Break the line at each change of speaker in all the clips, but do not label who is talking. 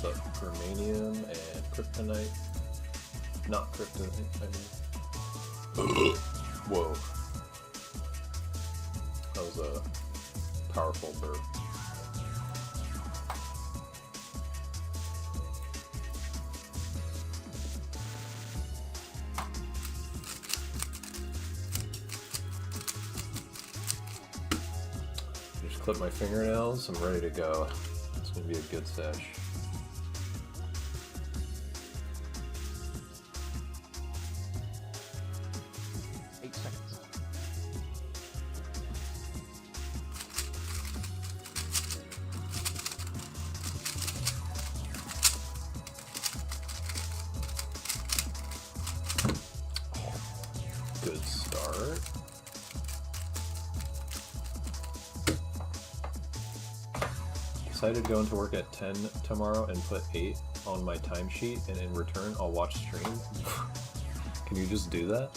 What's up? Germanium and kryptonite. Not kryptonite, I mean. Whoa. That was a powerful burp. Just clip my fingernails. I'm ready to go. It's gonna be a good sesh. Good start. Decided going to work at 10 tomorrow and put 8 on my timesheet, and in return I'll watch stream. Can you just do that?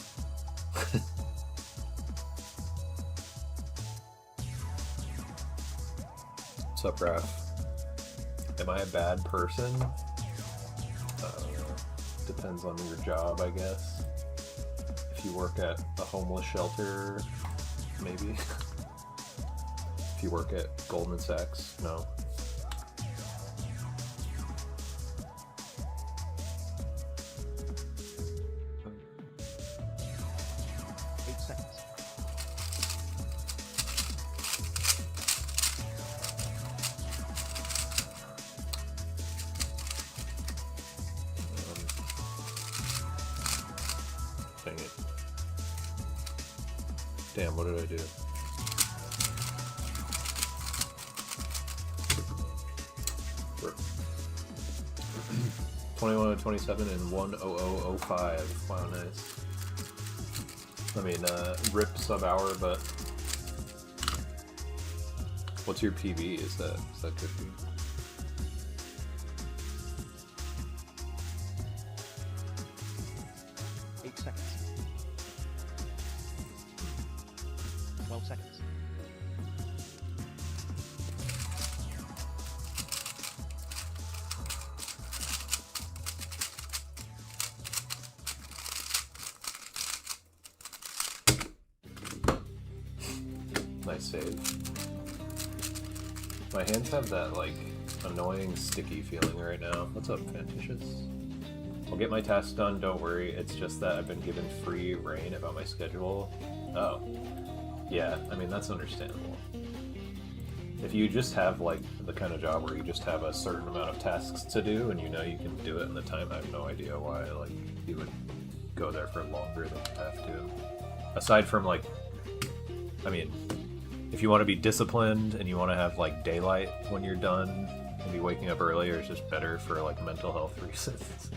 What's up, Raph? Am I a bad person? Depends on your job, I guess. If you work at a homeless shelter, maybe. If you work at Goldman Sachs, no. Dang it. Damn, what did I do? We're 21:27 and 1:00:05. Wow, nice. I mean, rip sub hour, but what's your PB? Is that good for you? Nice save. My hands have that, like, annoying sticky feeling right now. What's up, Fanticious? I'll get my tasks done, don't worry. It's just that I've been given free reign about my schedule. Oh. Yeah, I mean, that's understandable. If you just have, like, the kind of job where you just have a certain amount of tasks to do and you know you can do it in the time, I have no idea why, like, you would go there for longer than you have to. Aside from, like, I mean, if you want to be disciplined and you want to have like daylight when you're done and be waking up earlier, it's just better for like mental health reasons.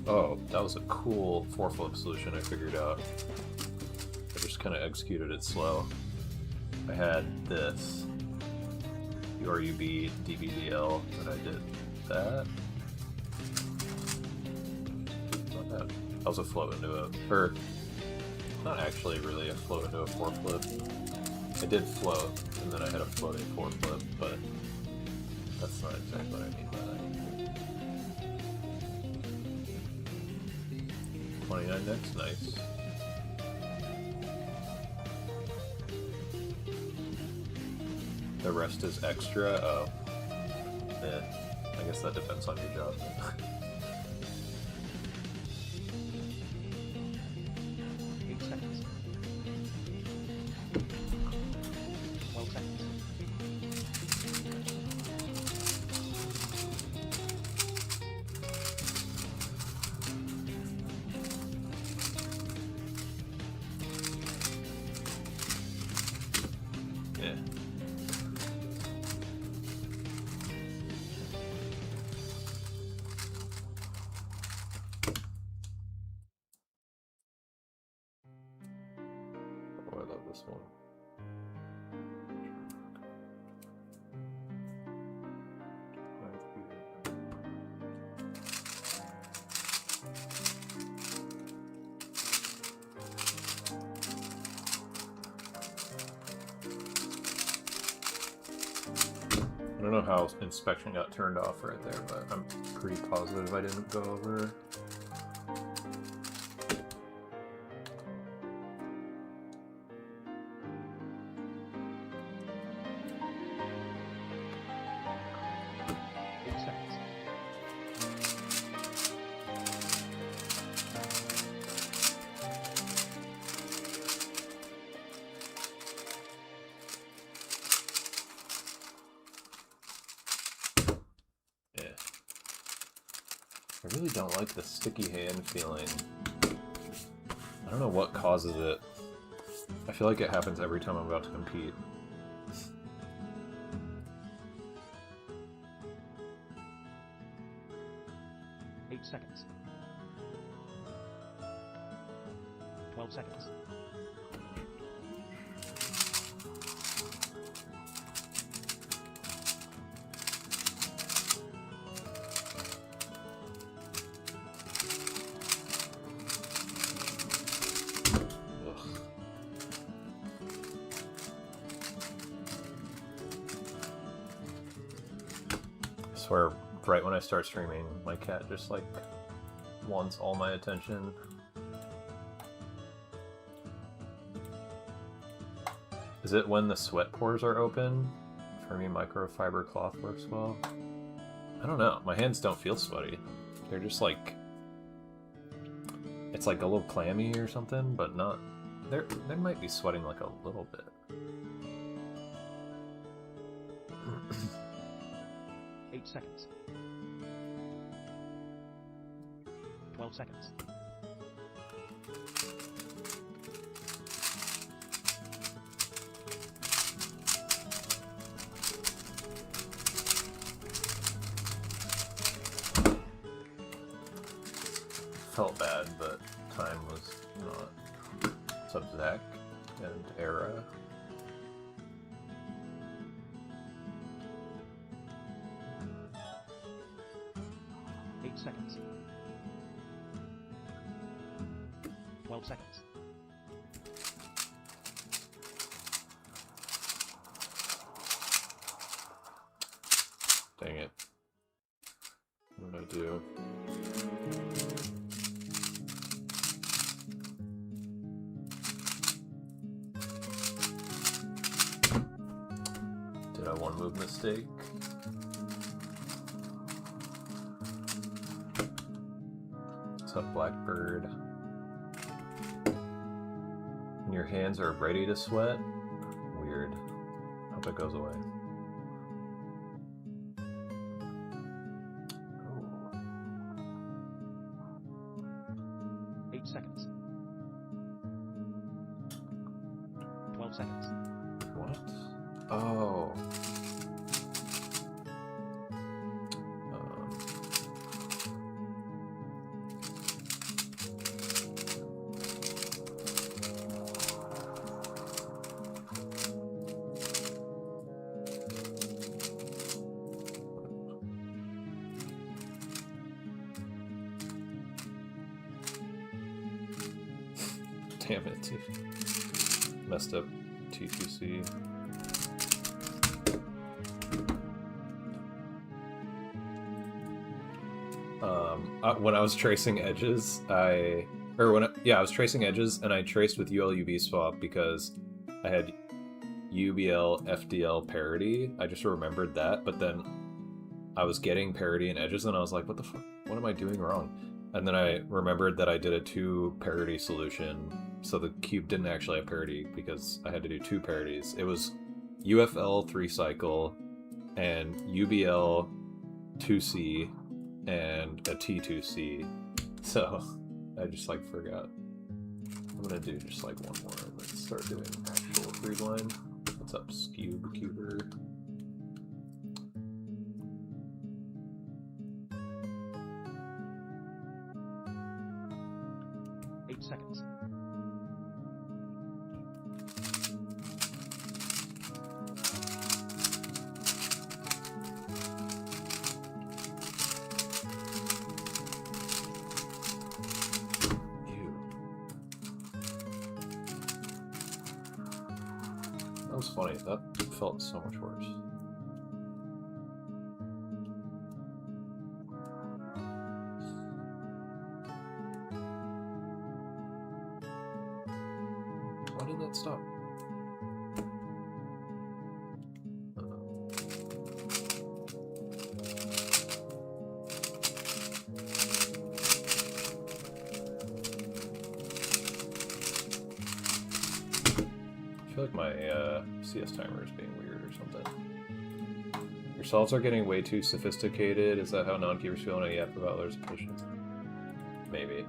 Oh, that was a cool 4-flip solution I figured out. I just kind of executed it slow. I had this URUB DBDL, and I did that. Not bad. That was a float into a, or not actually really a float into a 4-flip. I did float, and then I had a floating 4-flip, but that's not exactly what I mean by that. 29 next, nice. The rest is extra. Oh, yeah. I guess that depends on your job. don't know how inspection got turned off right there, but I'm pretty positive I didn't go over. I really don't like the sticky hand feeling. I don't know what causes it. I feel like it happens every time I'm about to compete.
Eight seconds. 12 seconds.
I swear, right when I start streaming, my cat just like wants all my attention. Is it when the sweat pores are open? For me, microfiber cloth works well. I don't know. My hands don't feel sweaty. They're just like, it's like a little clammy or something, but not. They might be sweating like a little bit.
8 seconds. 12 seconds.
Felt bad, but time was not. What's up, Zach and Era?
Seconds. 12 seconds.
Dang it. What did I do? Did I one move mistake? Up, Blackbird. And your hands are ready to sweat? Weird. Hope it goes away. Oh.
8 seconds. 12 seconds.
What? Oh. Damn it. Messed up T2C. When I was tracing edges, I was tracing edges and I traced with UL-UB swap because I had UBL FDL parity. I just remembered that, but then I was getting parity in edges and I was like, what the fuck? What am I doing wrong? And then I remembered that I did a 2 parity solution, so the cube didn't actually have parity because I had to do 2 parities. It was UFL 3 cycle and UBL 2C and a T2C. So I just like forgot. I'm gonna do just like one more and then start doing actual 3 blind. What's up, Cuber?
8 seconds.
That was funny. That felt so much worse. doing that? Stop. I feel like my CS timer is being weird or something. Your solves are getting way too sophisticated. Is that how non-keepers feel when I yap about their positions? Maybe.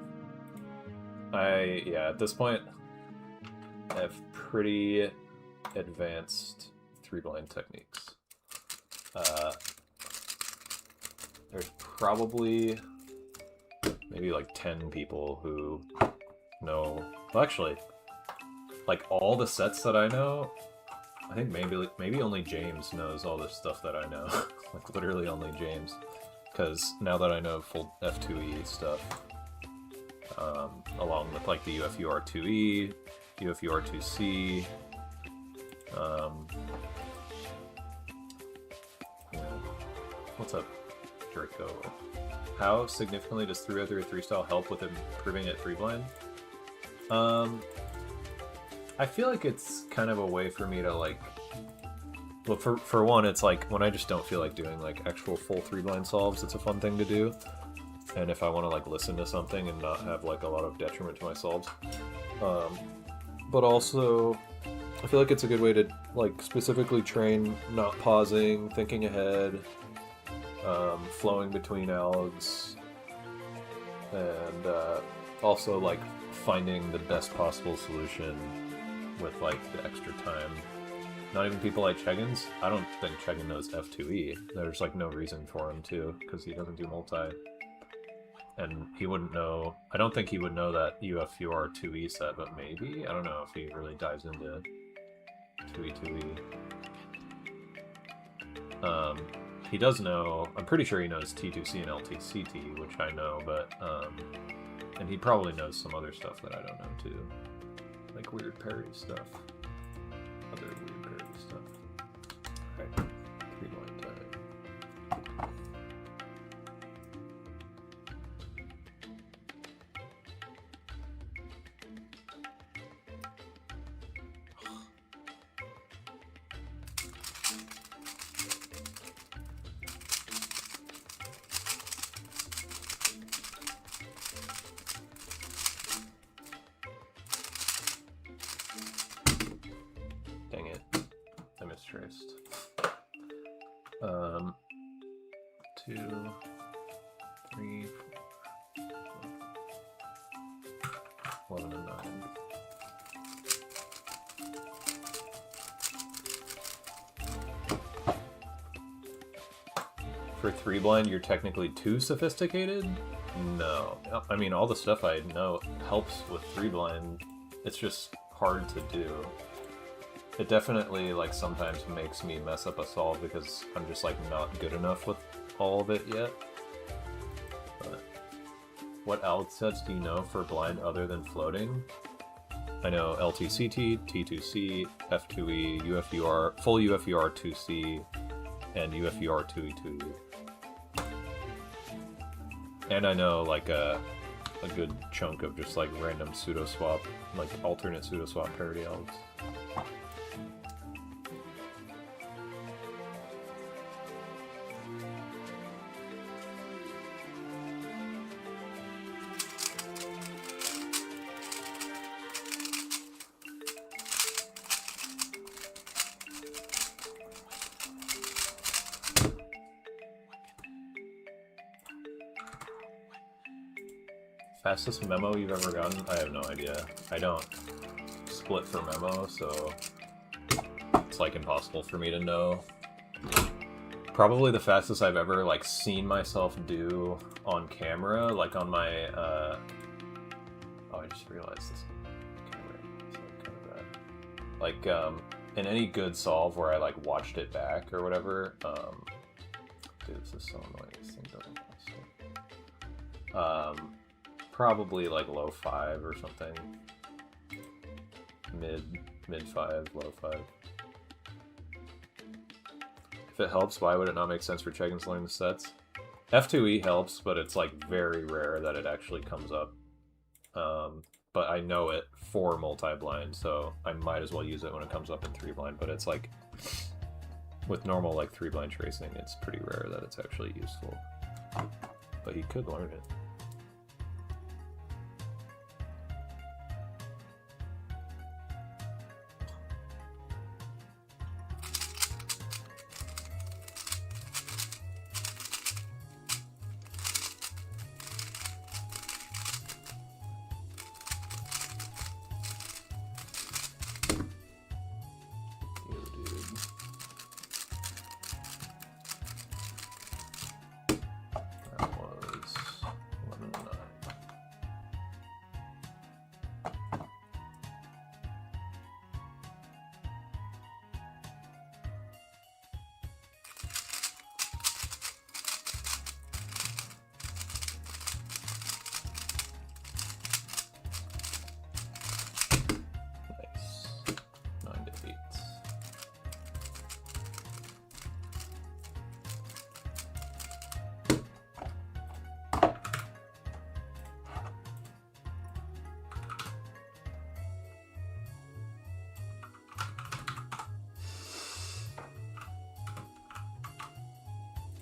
Yeah, at this point, I have pretty advanced 3-blind techniques. There's probably maybe like 10 people who know. Well, actually, like all the sets that I know, I think maybe only James knows all this stuff that I know. Like literally only James, because now that I know full F2E stuff, along with like the UFUR2E, UFUR2C, yeah. What's up, Draco? How significantly does 303 style help with improving at 3-blind? I feel like it's kind of a way for me to like, well, for one, it's like when I just don't feel like doing like actual full 3-blind solves, it's a fun thing to do. And if I want to like listen to something and not have like a lot of detriment to my solves. But also, I feel like it's a good way to like specifically train not pausing, thinking ahead, flowing between algs, and also like finding the best possible solution with like the extra time. Not even people like Cheggins. I don't think Cheggin knows F2E. There's like no reason for him to, because he doesn't do multi. And he wouldn't know, I don't think he would know that UFUR 2E set, but maybe? I don't know if he really dives into 2E. He does know, I'm pretty sure he knows T2C and LTCT, which I know, but, and he probably knows some other stuff that I don't know too. Like weird parody stuff. Other weird parody stuff. Alright, 3-blind time. Dang it. I mistraced. 2, 3, 4, 11 and 9. For 3-blind, you're technically too sophisticated? No. I mean, all the stuff I know helps with 3-blind. It's just hard to do. It definitely, like, sometimes makes me mess up a solve because I'm just, like, not good enough with all of it yet. But what alg sets do you know for blind other than floating? I know LTCT, T2C, F2E, UFUR, full UFUR 2C, and UFUR 2E2E. And I know, like, a good chunk of just, like, random pseudo-swap, like, alternate pseudo-swap parity algs. Fastest memo you've ever gotten? I have no idea. I don't split for memo, so it's like impossible for me to know. Probably the fastest I've ever like seen myself do on camera, like on my oh, I just realized this camera is like kind of bad. Like in any good solve where I like watched it back or whatever, dude, this is so annoying. This thing doesn't probably like low 5 or something. Mid 5, low 5. If it helps, why would it not make sense for Cheggins to learn the sets? F2E helps, but it's like very rare that it actually comes up. but I know it for multi-blind, so I might as well use it when it comes up in 3-blind. But it's like, with normal like 3-blind tracing, it's pretty rare that it's actually useful. But he could learn it.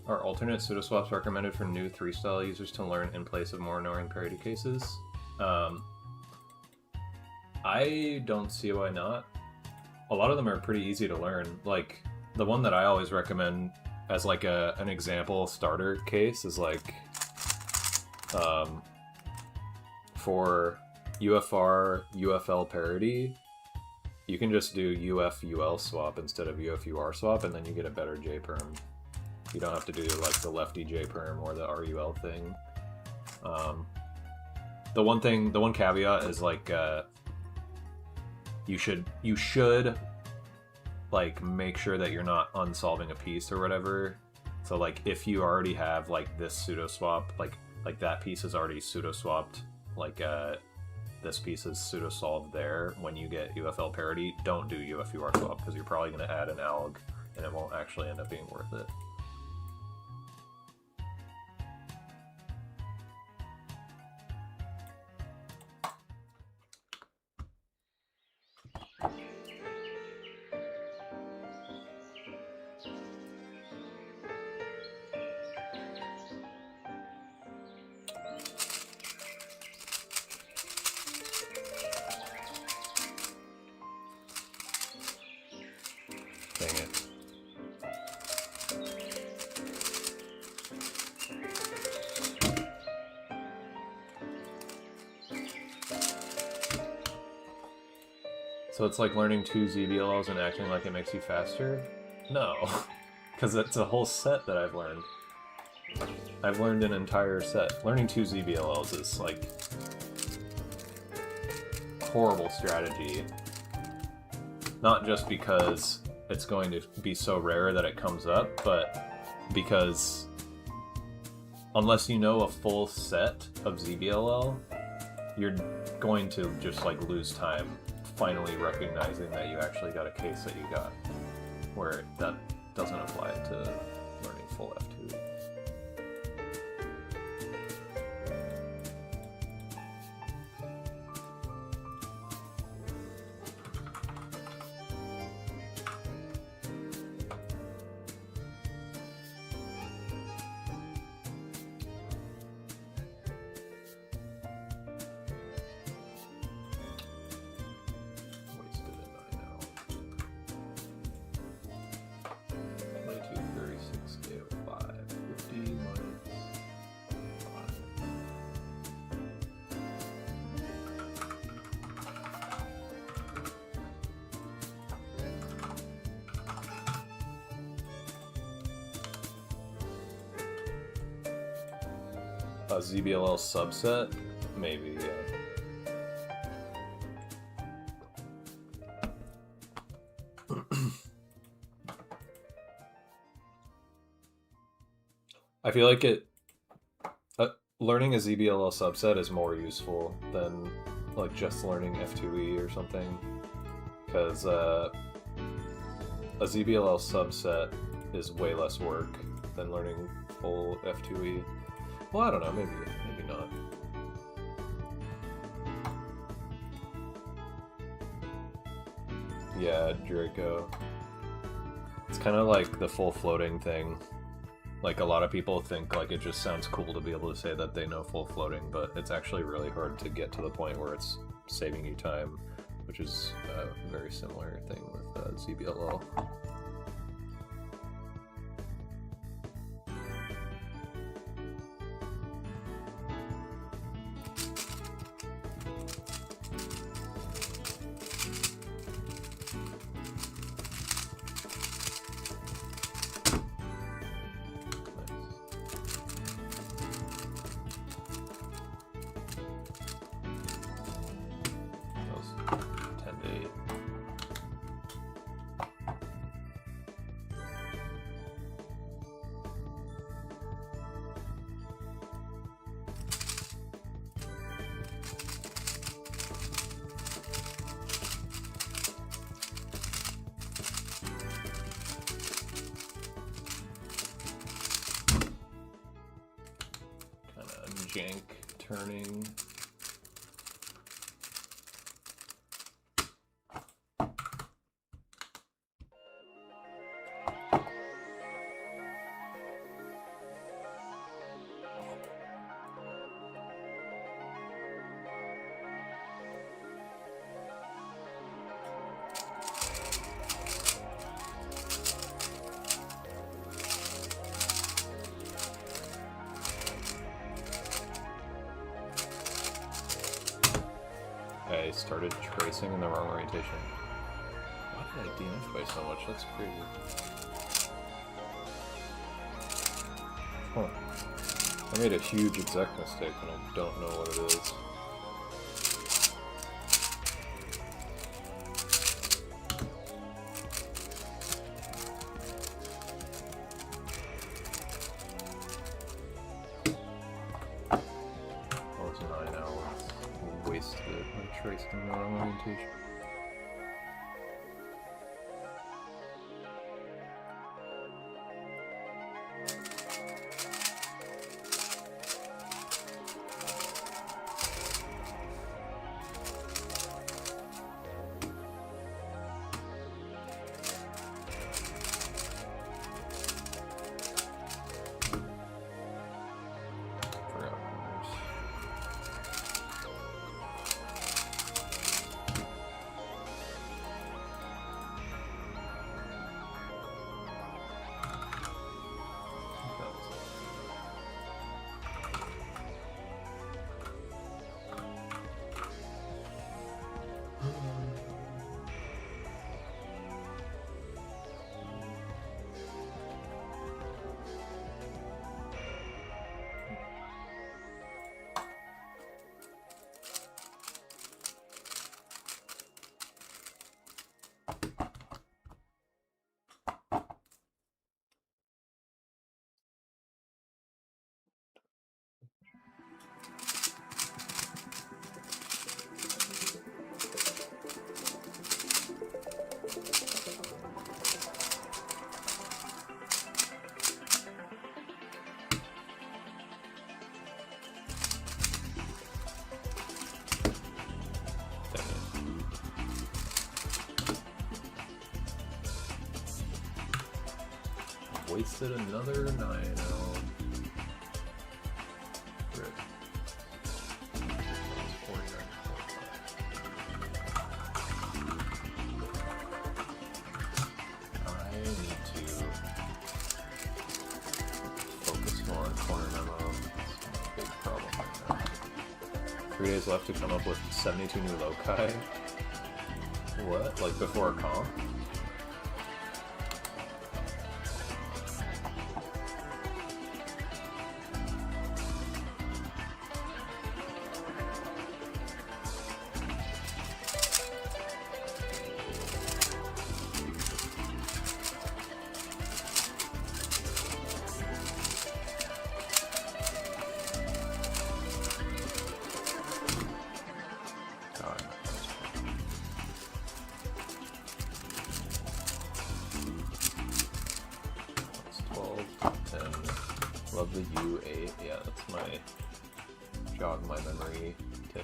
Are alternate pseudoswaps recommended for new 3-style users to learn in place of more annoying parity cases? I don't see why not. A lot of them are pretty easy to learn. Like, the one that I always recommend as like an example starter case is like for UFR UFL parity, you can just do UF UL swap instead of UF UR swap, and then you get a better J perm. You don't have to do like the lefty J perm or the RUL thing. The one caveat is like you should like make sure that you're not unsolving a piece or whatever. So like if you already have like this pseudo swap, like that piece is already pseudo swapped, like this piece is pseudo solved there. When you get UFL parity, don't do UFUR swap because you're probably going to add an alg and it won't actually end up being worth it. Dang it. So it's like learning 2 ZBLLs and acting like it makes you faster? No, because it's a whole set that I've learned. I've learned an entire set. Learning 2 ZBLLs is like a horrible strategy. Not just because it's going to be so rare that it comes up, but because unless you know a full set of ZBLL, you're going to just like lose time finally recognizing that you actually got a case that you got, where that doesn't apply to learning full F2. A ZBLL subset? Maybe, yeah. I feel like learning a ZBLL subset is more useful than like just learning F2E or something, because a ZBLL subset is way less work than learning full F2E. Well, I don't know, maybe not. Yeah, Draco. It's kind of like the full floating thing. Like, a lot of people think like it just sounds cool to be able to say that they know full floating, but it's actually really hard to get to the point where it's saving you time, which is a very similar thing with ZBLL. Jank turning. I started tracing in the wrong orientation. Why did I DNF by so much? That's crazy. Huh. I made a huge exec mistake and I don't know what it is. Traced in the wrong orientation. Wasted another 9-0. Rip. I need to focus more on corner memo. It's a big problem right now. 3 days left to come up with 72 new loci. What? Like before a comp? Love the U8. Yeah, that's my jog my memory tip.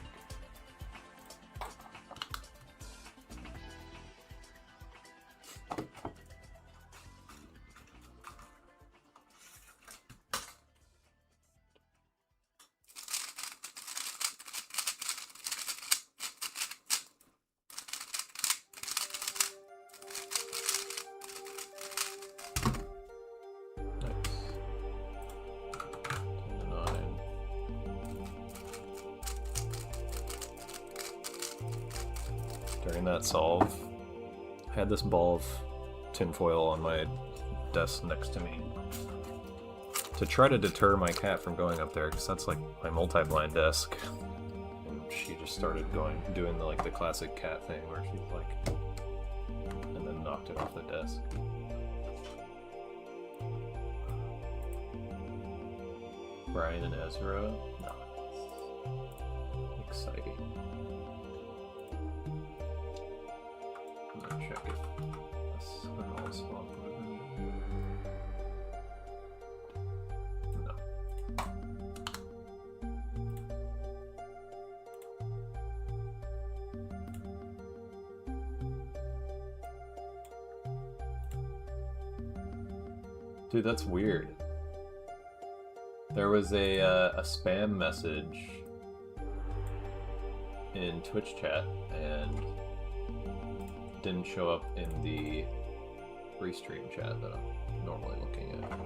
during that solve, I had this ball of tinfoil on my desk next to me to try to deter my cat from going up there, because that's like my multi-blind desk. And she just started doing the classic cat thing where she's like, and then knocked it off the desk. Brian and Ezra? No. Exciting. I'm gonna check if that's an all swap weapon. No. Dude, that's weird. There was a spam message in Twitch chat and didn't show up in the restream chat that I'm normally looking at.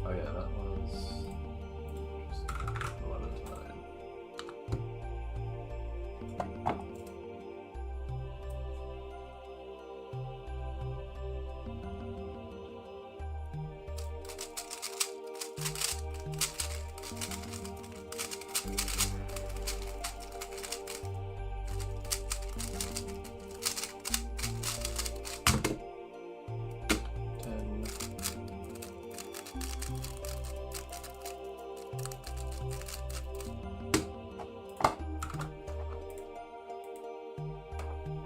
Oh yeah, that was just 11 to 9.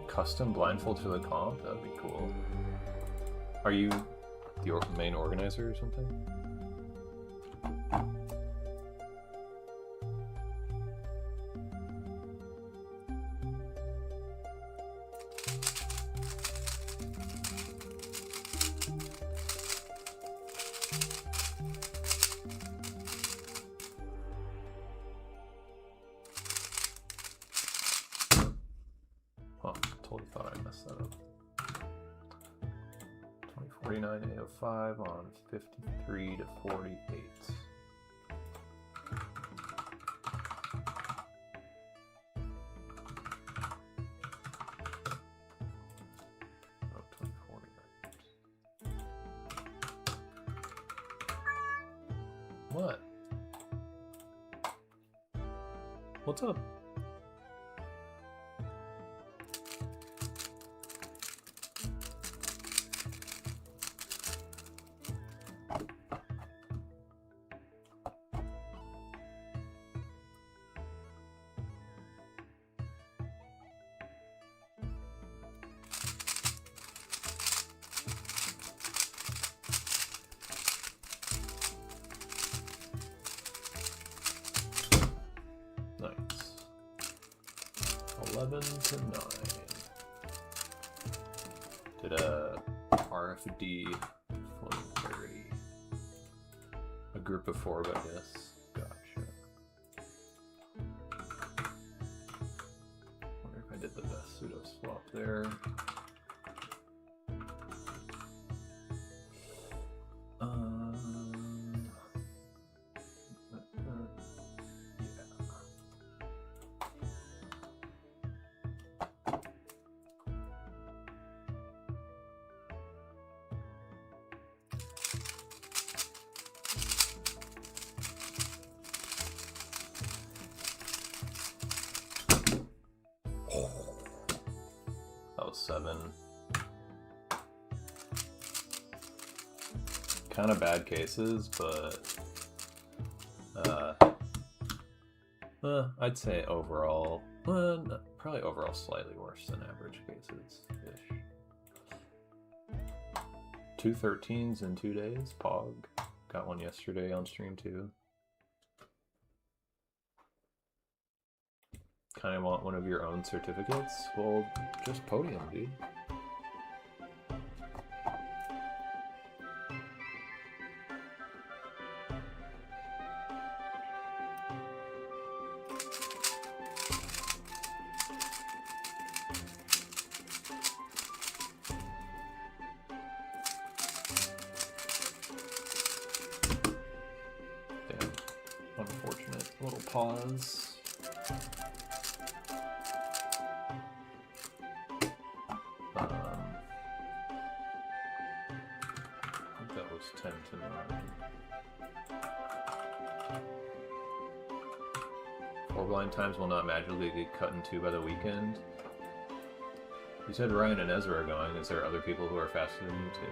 Custom blindfold for the comp? That'd be cool. Are you the main organizer or something? Totally thought I messed that up. 2049 805 on 53 to 48. Oh, 2049. What? What's up? Nice. 11 to 9. Did a RFD floating parity. A group of 4, but yes. Gotcha. Wonder if I did the best pseudo swap there. That was 7. kind of bad cases, but I'd say overall, probably overall slightly worse than average cases-ish. 2 13s in 2 days, Pog. Got one yesterday on stream too. Kind of want one of your own certificates? Well, just podium, dude. Damn. Unfortunate little pause. I think that was 10 to 9. 4 blind times will not magically get cut in 2 by the weekend. You said Ryan and Ezra are going. Is there other people who are faster than you too?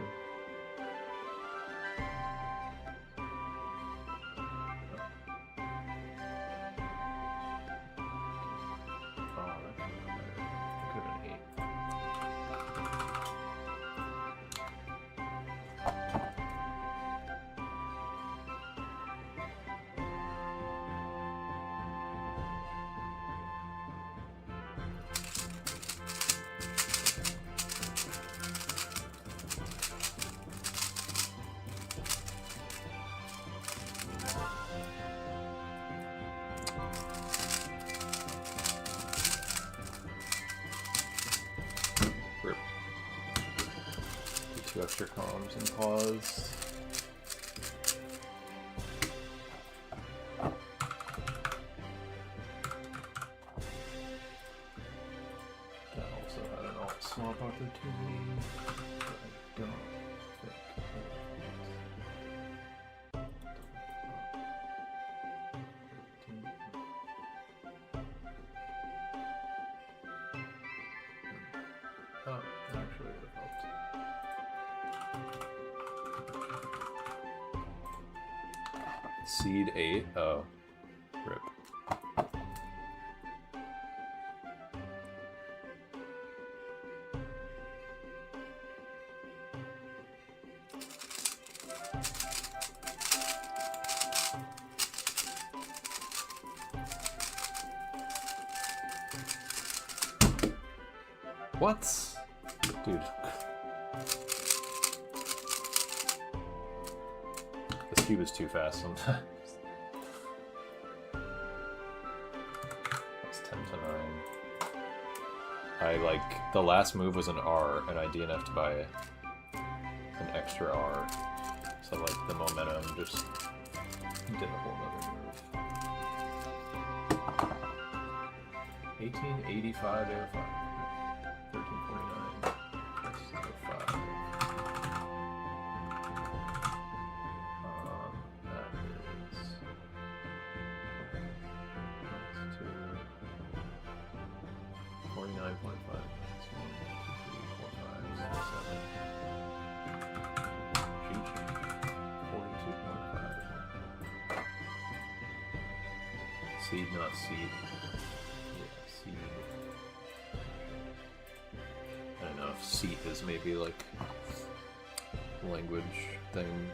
Rip. Do 2 extra columns and pause. That also had an alt swap opportunity, but I don't think oh, that actually would have helped. Seed 8. Oh, rip. What? Dude. This cube is too fast sometimes. That's 10 to 9. I like, the last move was an R, and I DNF'd to buy an extra R. So like the momentum just did a whole other move. 1885 air 5. 1349. Let's go 5. That is 49.5. 42.5. Seed, not seed. Yeah, seed. I don't know if seat is maybe like language thing.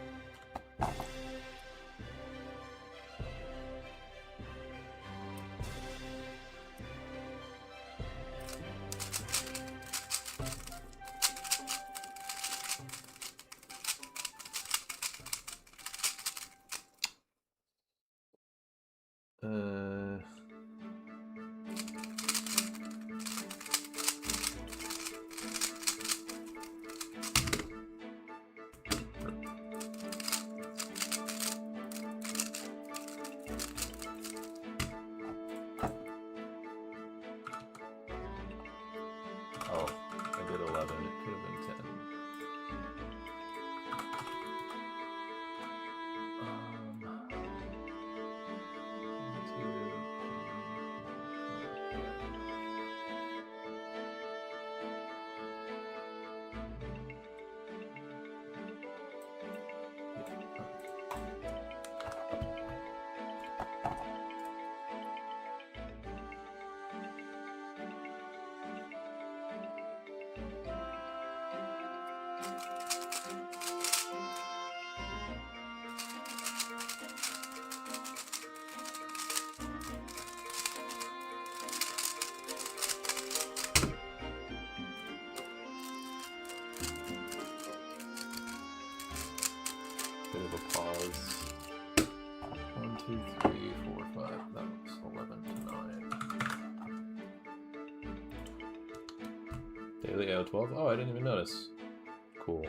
Oh, I did 11. It could have been 10. Bit of a pause. 1, 2, 3, 4, 5. That was 11 to 9. Daily AO12? Oh, I didn't even notice. Cool.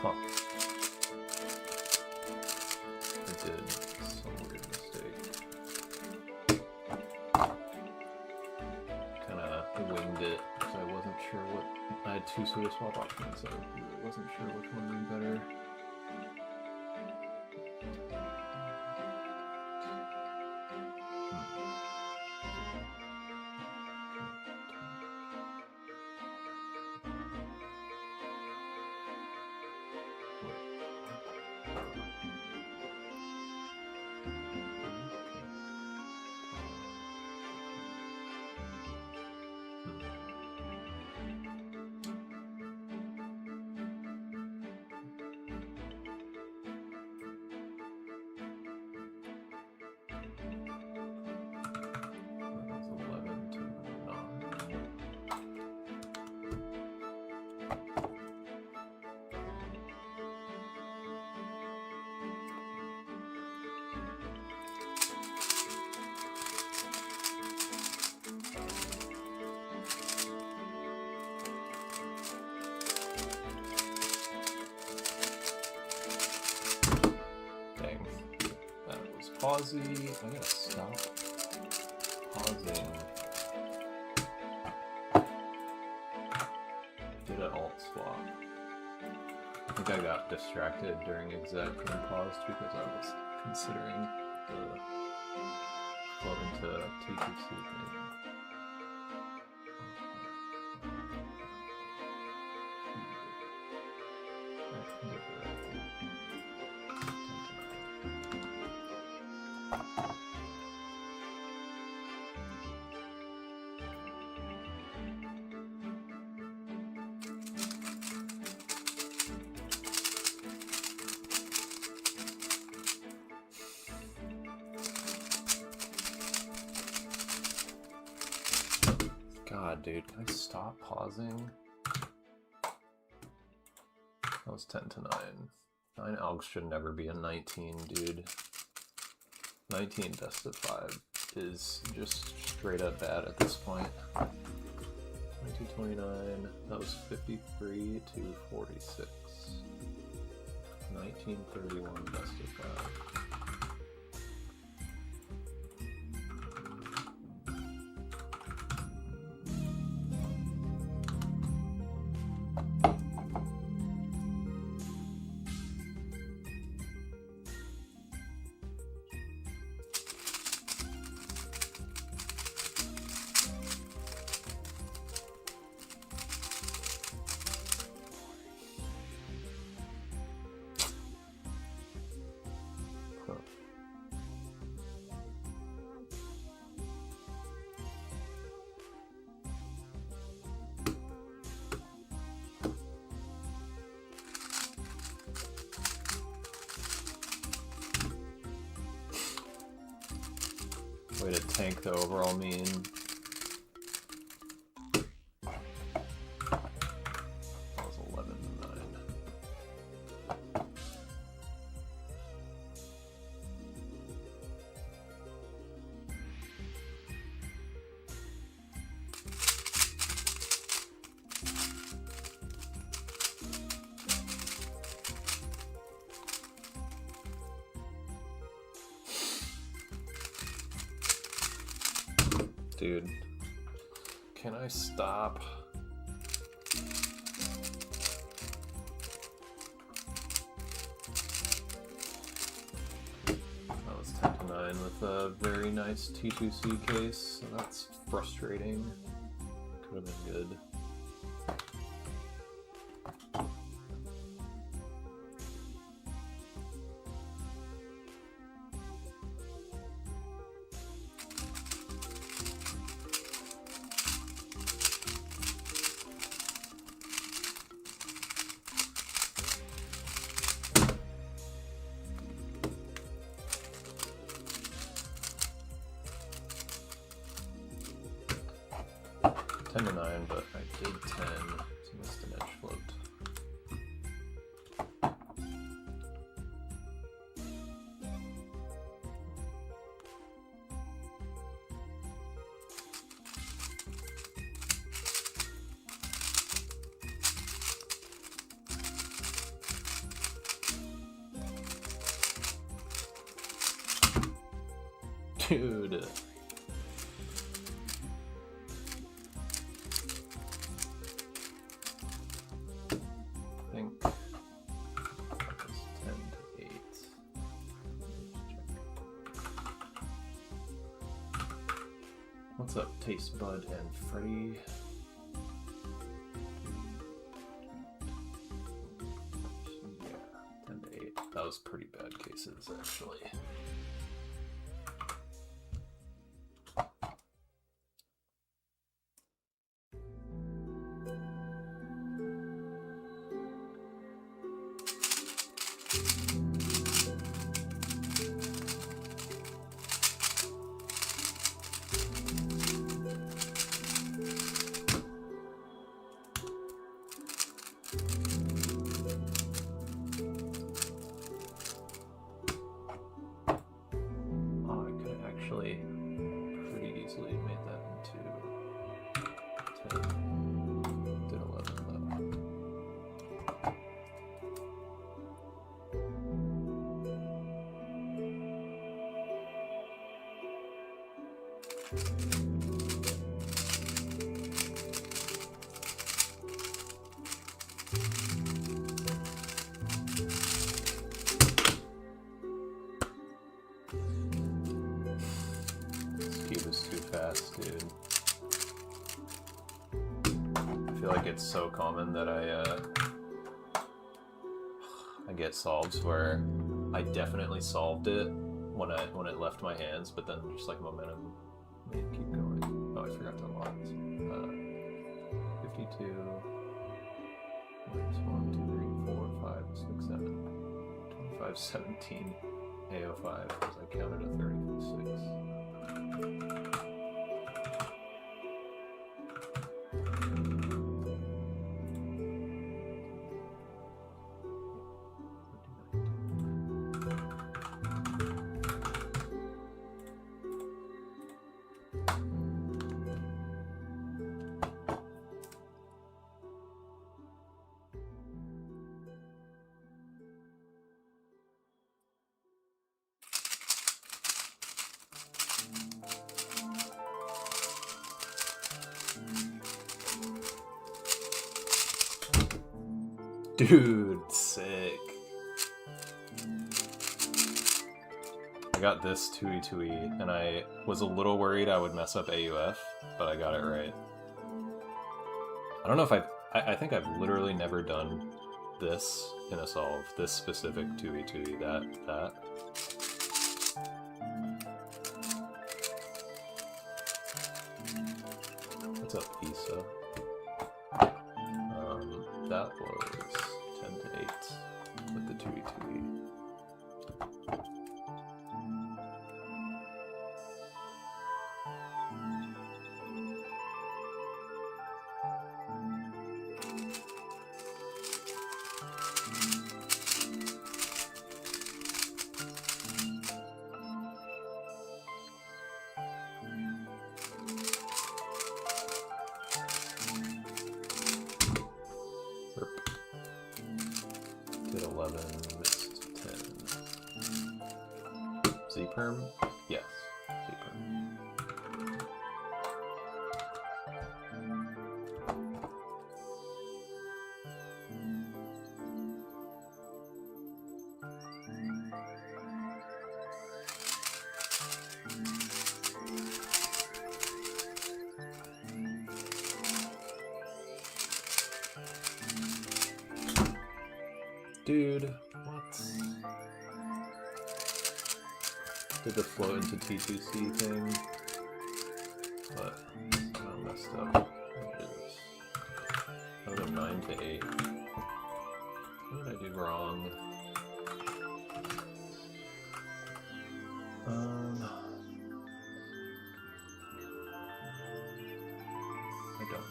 Huh. I did some weird mistake. Kinda winged it, so I wasn't sure what. I had 2 sort of swap options, so I wasn't sure which one would be better. Pausey. I gotta stop pausing. Did an alt swap. I think I got distracted during exec and paused because I was considering the flow into TTC thing. God, dude, can I stop pausing? That was 10 to 9. 9 algs should never be a 19, dude. 19 best of 5 is just straight up bad at this point. 2229, that was 53 to 46. 1931 best of 5. Way to tank the overall mean. That was 11 to 9. Dude, can I stop? That was 10 to 9 with a very nice T2C case, so that's frustrating. Could have been good. To 9, but I did 10, so missed an edge float. Dude. I think that was 10 to 8. What's up, Taste Bud and Freddy? Yeah, 10 to 8. That was pretty bad cases, actually. Pretty easily made that into 10. Did 11 though. Fast, dude. I feel like it's so common that I get solves where I definitely solved it when it left my hands, but then just like momentum made it keep going. Oh, I forgot to unlock. 52 minus 1, 2, 3, 4, 5, 6, 7, 25, 17, AO5 because I counted a 36. Dude, sick. I got this 2E2E, and I was a little worried I would mess up AUF, but I got it right. I don't know if I think I've literally never done this in a solve, this specific 2E2E, that. What's up, Issa? That was 10 to 8 with the 2E2E. Did 11, missed 10. Z-perm? Yes, Z-perm. Dude, what? Did the float into T2C thing, but somehow messed up. What is this? I'll go 9 to 8. What did I do wrong? I don't know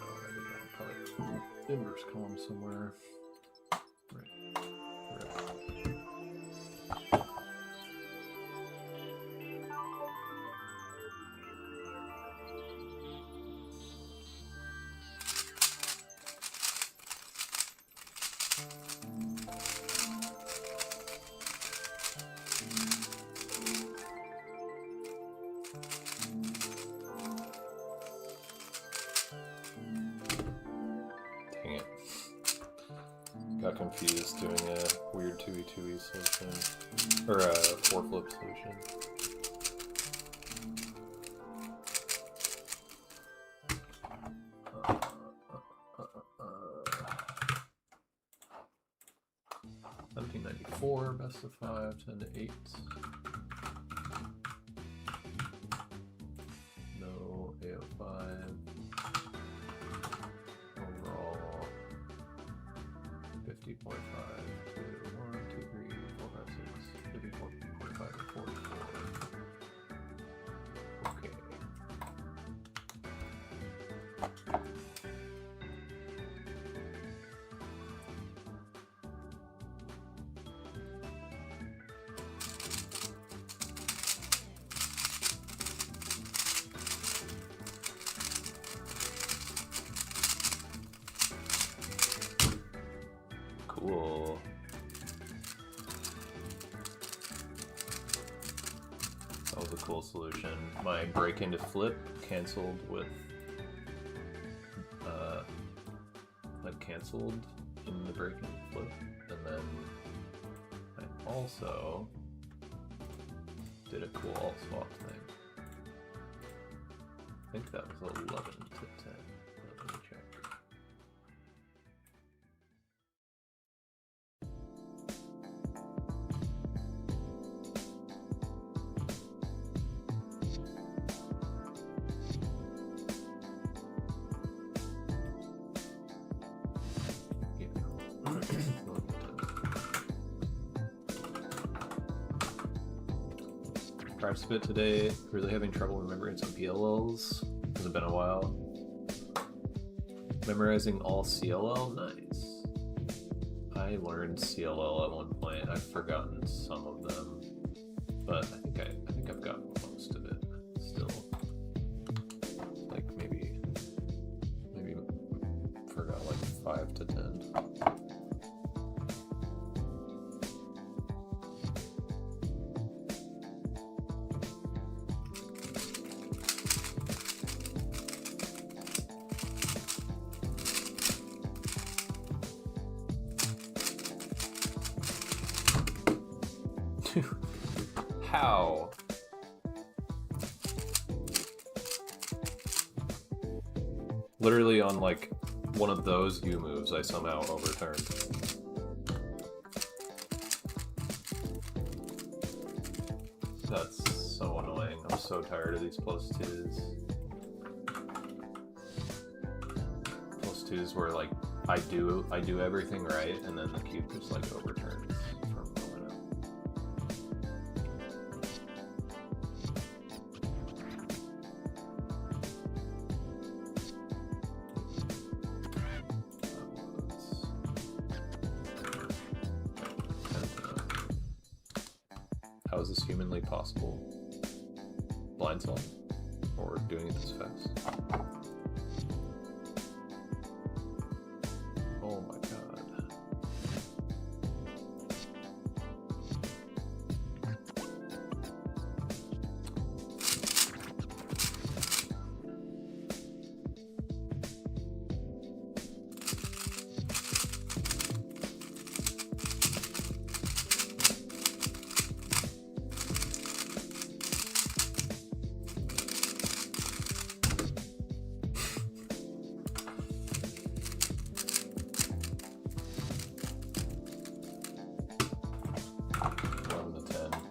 what I did wrong. Probably inverse column somewhere. Right. Dang it. Got confused doing a weird 2e2e solution. Or a 4-flip solution. $17.94, best of 5, 10 to 8. No AO5. Overall 50.5 to 1, 2, 3, 4, 5, 6, 54.5 to 44. Okay. Cool. That was a cool solution. My break into flip canceled with like canceled in the break into flip, and then I also did a cool alt swap thing. I think that was 11 to 10. Let me check. Practice a bit today. Really having trouble remembering some PLLs. Has it been a while? Memorizing all CLL? Nice. I learned CLL at one point. I've forgotten some of them, but I think I've got most of it still. Like maybe forgot like 5 to 10. How? Literally on like one of those U moves I somehow overturned. That's so annoying. I'm so tired of these plus twos. Plus twos where like I do everything right and then the cube just like overturns from momentum. How is this humanly possible? Blind solve? Or doing it this fast? Oh my god.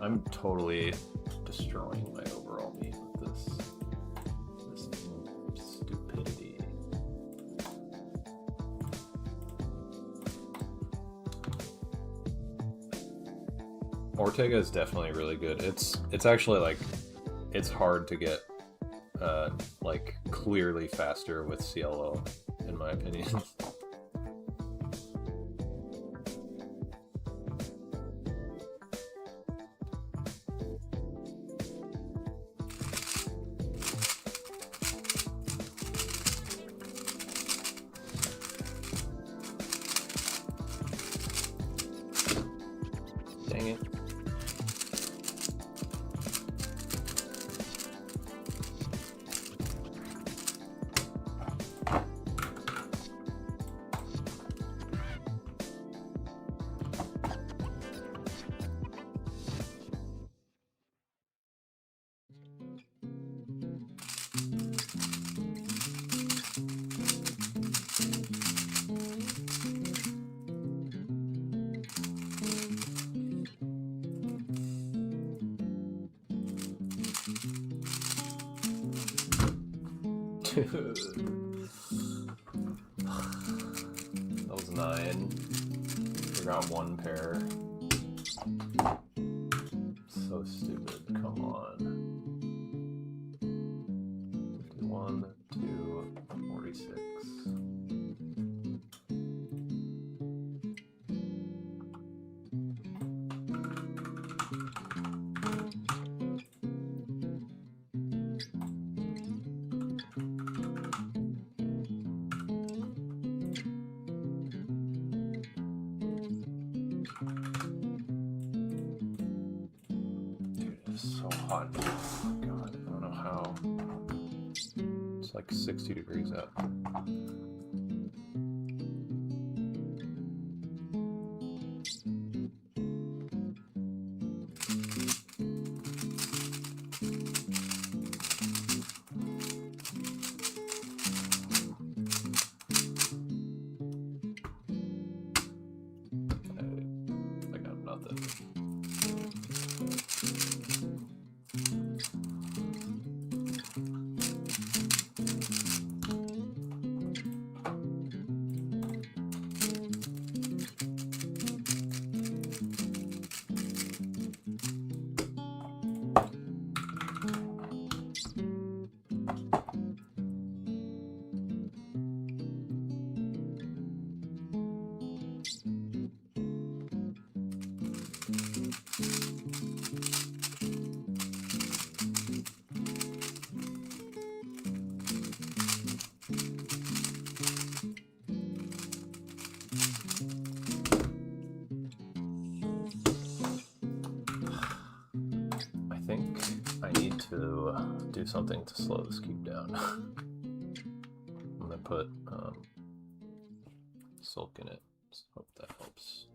I'm totally destroying my overall meme with this stupidity. Ortega is definitely really good. It's actually like, it's hard to get like clearly faster with CLO, in my opinion. Dang it. That was 9. Forgot 1 pair. So stupid. Come on. 51, 2, 46. So hot. Oh God, I don't know how. It's like 60 degrees out. I got nothing. I think I need to do something to slow this cube down. I'm gonna put silk in it. So hope that helps.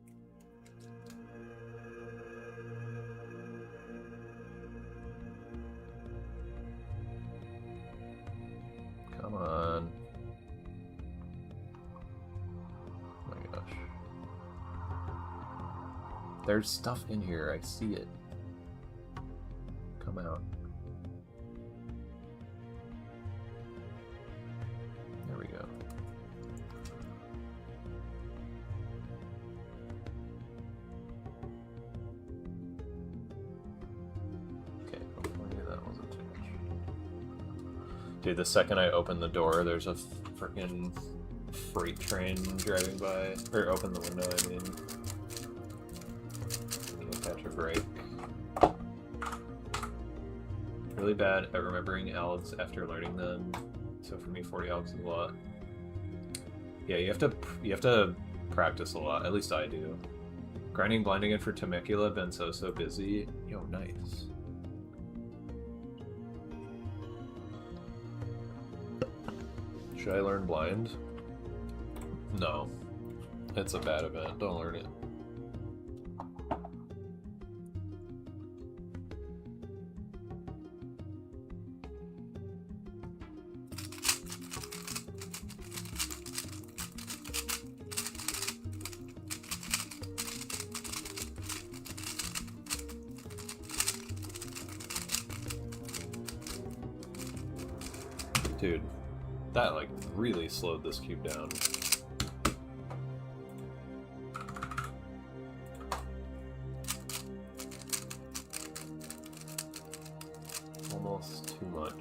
Come on. Oh my gosh. There's stuff in here, I see it. Come out. There we go. Okay, hopefully that wasn't too much. Dude, the second I open the door, there's a freaking freight train driving by. Or open the window, I mean. Can't catch a break. Really bad at remembering algs after learning them. So for me, 40 algs is a lot. Yeah, you have to practice a lot. At least I do. Grinding blind again for Temecula. Been so busy. Yo, nice. Should I learn blind? No. It's a bad event. Don't learn it. Dude, that like really slowed this cube down. Almost too much.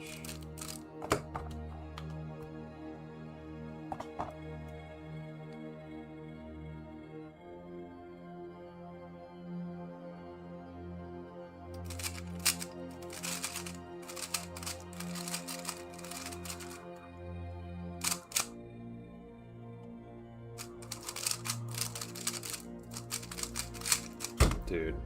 Dude.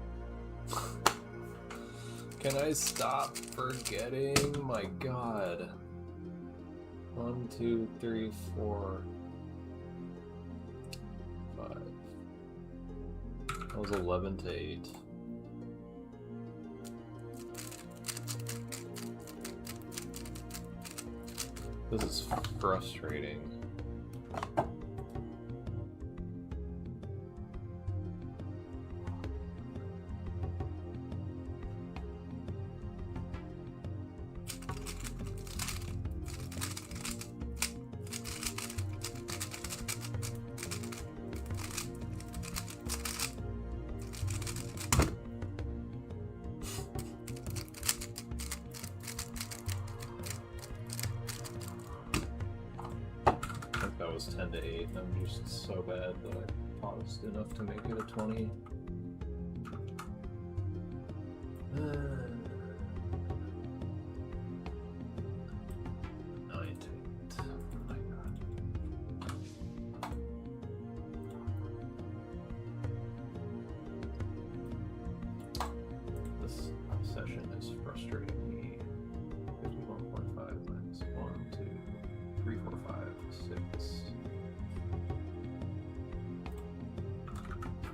Can I stop forgetting? My god. 1, 2, 3, 4, 5. That was 11 to 8. This is frustrating. That was 10 to 8. I'm just so bad that I paused enough to make it a 20. This session is frustrating me. 51.5 minus 1, 2, 3, 4, 5, 6.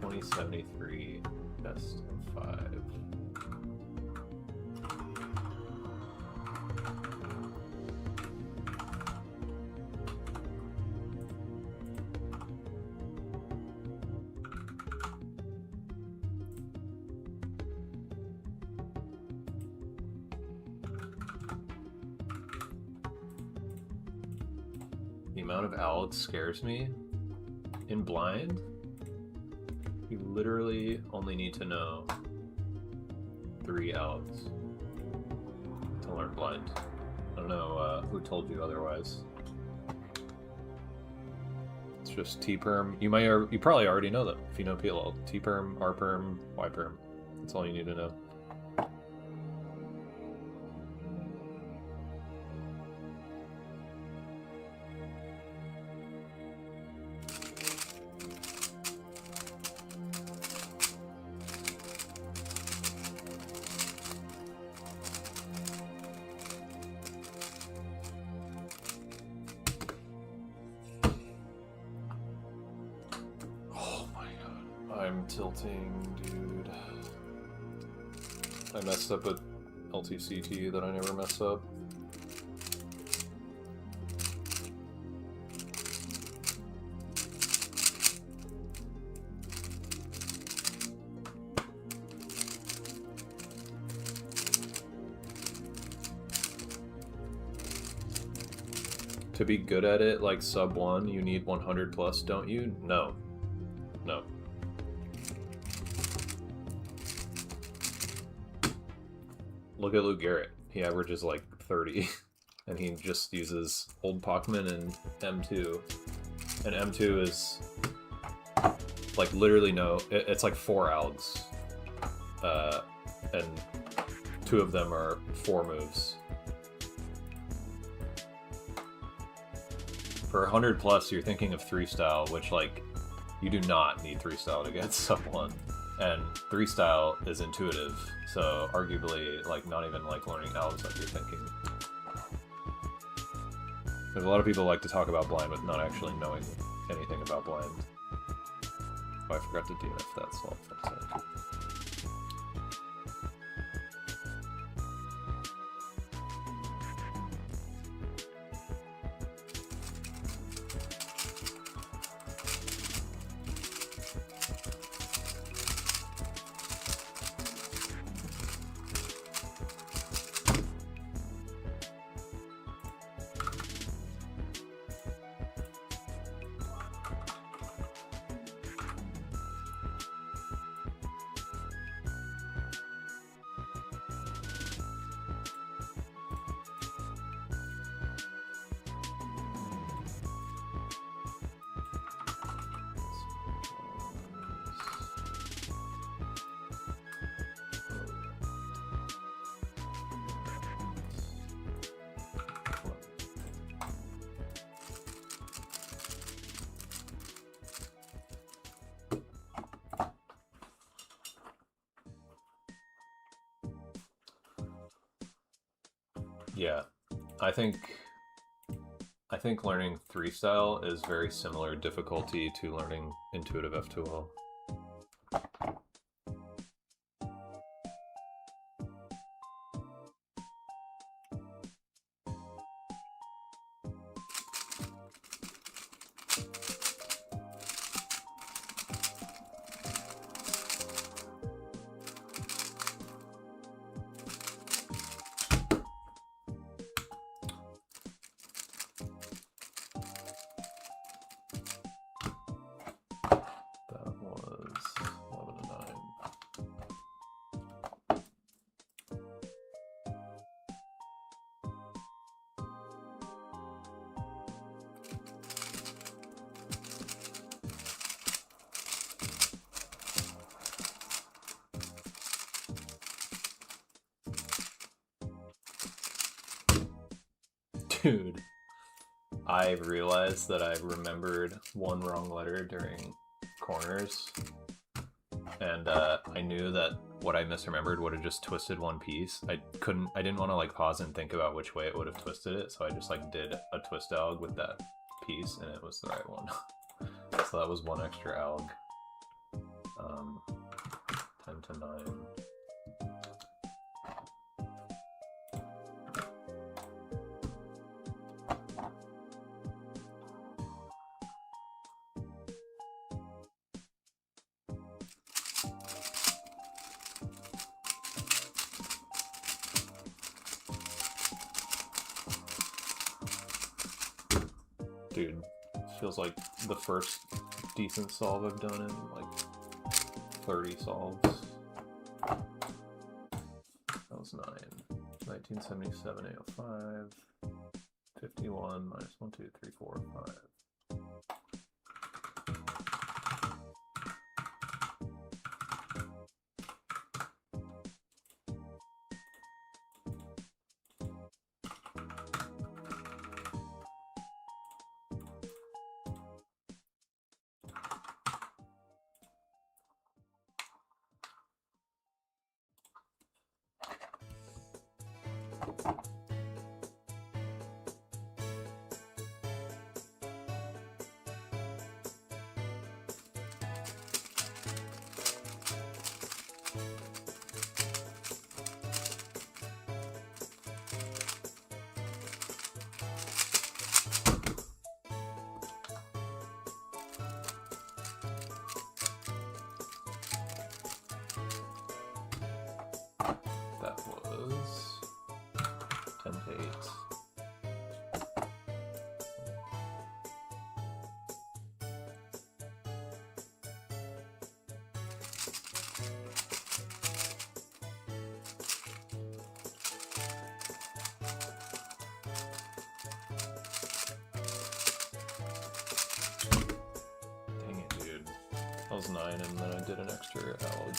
2073, best of 5. The amount of outs scares me. In blind, you literally only need to know 3 outs to learn blind. I don't know who told you otherwise. It's just T-perm. You probably already know them if you know PLL. T-perm, R-perm, Y-perm. That's all you need to know. I'm tilting, dude. I messed up a LTCT that I never mess up. To be good at it, like sub 1, you need 100 plus, don't you? No. No. Look at Lou Garrett. He averages like 30, and he just uses old Pachman and M2. And M2 is like literally it's like 4 algs. And 2 of them are 4 moves. For 100 plus, you're thinking of 3 style, which like you do not need 3 style to get sub 1. And 3 style is intuitive, so arguably like not even like learning algs like you're thinking. There's a lot of people like to talk about blind with not actually knowing anything about blind. Oh, I forgot to DNF that solve. Yeah, I think learning 3-style is very similar difficulty to learning intuitive F2L. That was 11 to 9. Dude, I realized that I remembered one wrong letter during corners, and I knew that what I misremembered would have just twisted one piece. I didn't want to like pause and think about which way it would have twisted it, so I just like did a twist alg with that piece, and it was the right one. So that was one extra alg. 10 to 9. Dude, feels like the first decent solve I've done in like 30 solves. That was 9. 1977, 805. 51 minus 1, 2, 3, 4, 5. That was 10 to 8. Dang it, dude. That was 9, and then I did an extra alg.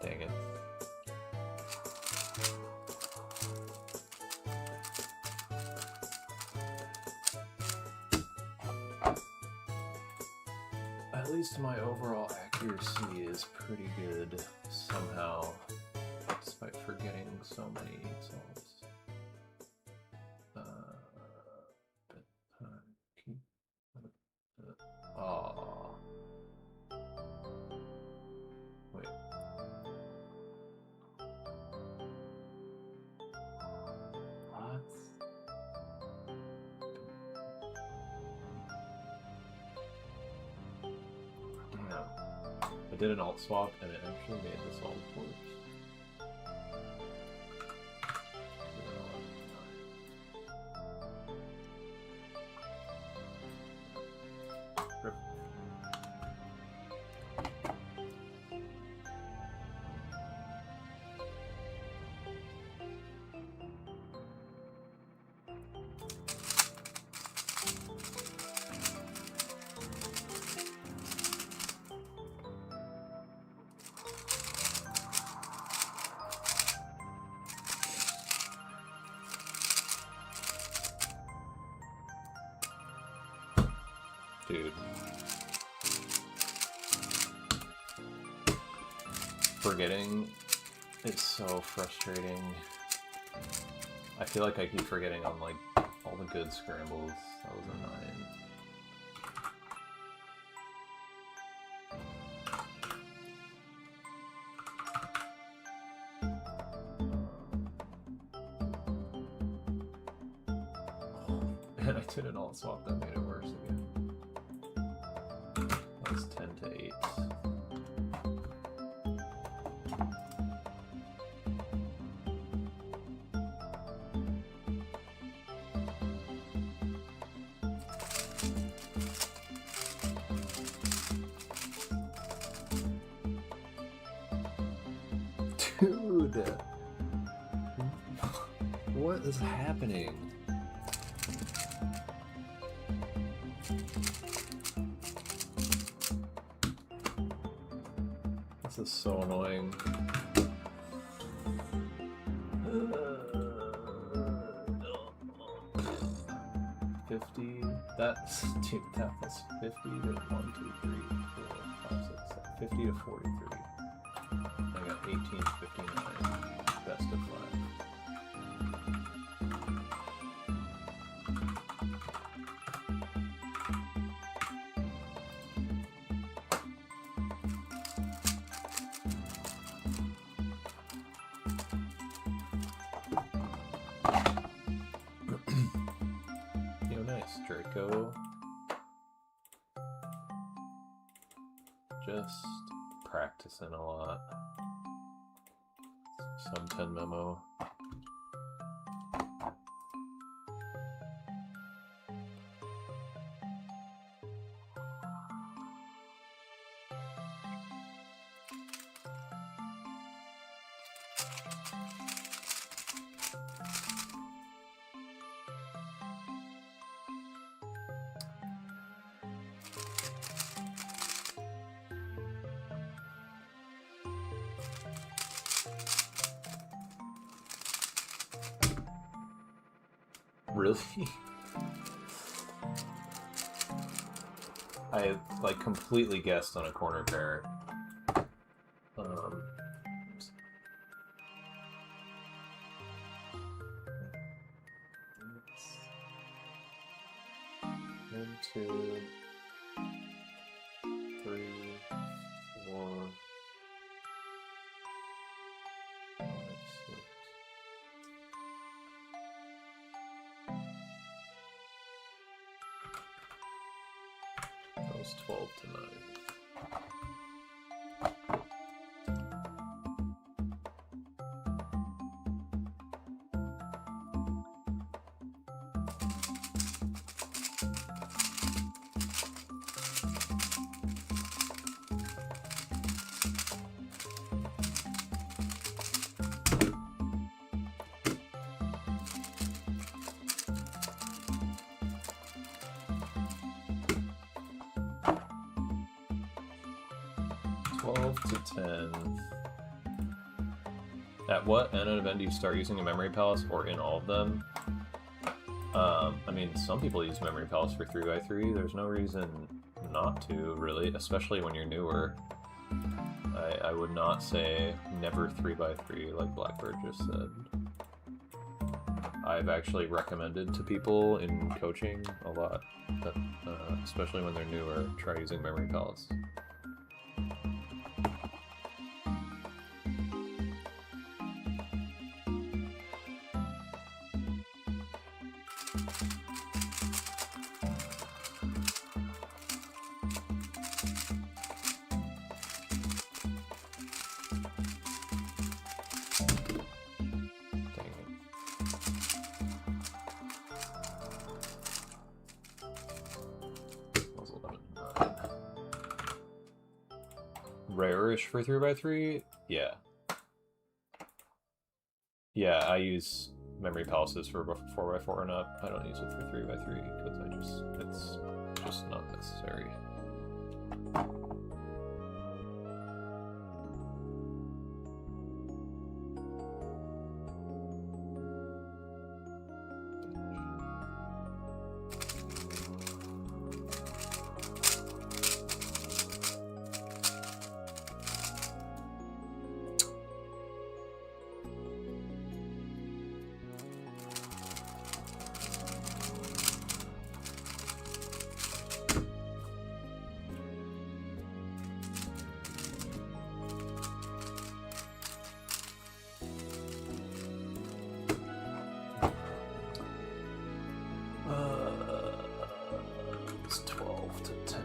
Dang it. At least my overall accuracy is pretty good somehow, despite forgetting so many solves. Oh. Wait. What? Damn. I did an alt swap and it actually made this all worse. Rip. Dude. Forgetting is so frustrating. I feel like I keep forgetting on like all the good scrambles. That was annoying. And I did an alt swap that made it worse again. That was 10 to 8. Dude, what is happening? This is so annoying. 50. That's dude. That was 50 to 1, 2, 3, 4, 5, 6, 7. 50 to 43. I got 18 to 59. Best of 5. Nice, Draco. Just practicing a lot. Some 10 memo. Really? I like completely guessed on a corner pair. One, two, three, four, five, six. That was 12 to 9. 12 to 10. At what end of event do you start using a memory palace, or in all of them? I mean, some people use memory palace for 3x3. There's no reason not to, really, especially when you're newer. I would not say never 3x3 like Blackbird just said. I've actually recommended to people in coaching a lot that, especially when they're newer, try using memory palace. rare-ish for 3x3. Yeah. Yeah, I use memory palaces for 4x4 and up. I don't use it for 3x3 because it's just not necessary. It's 12 to 10.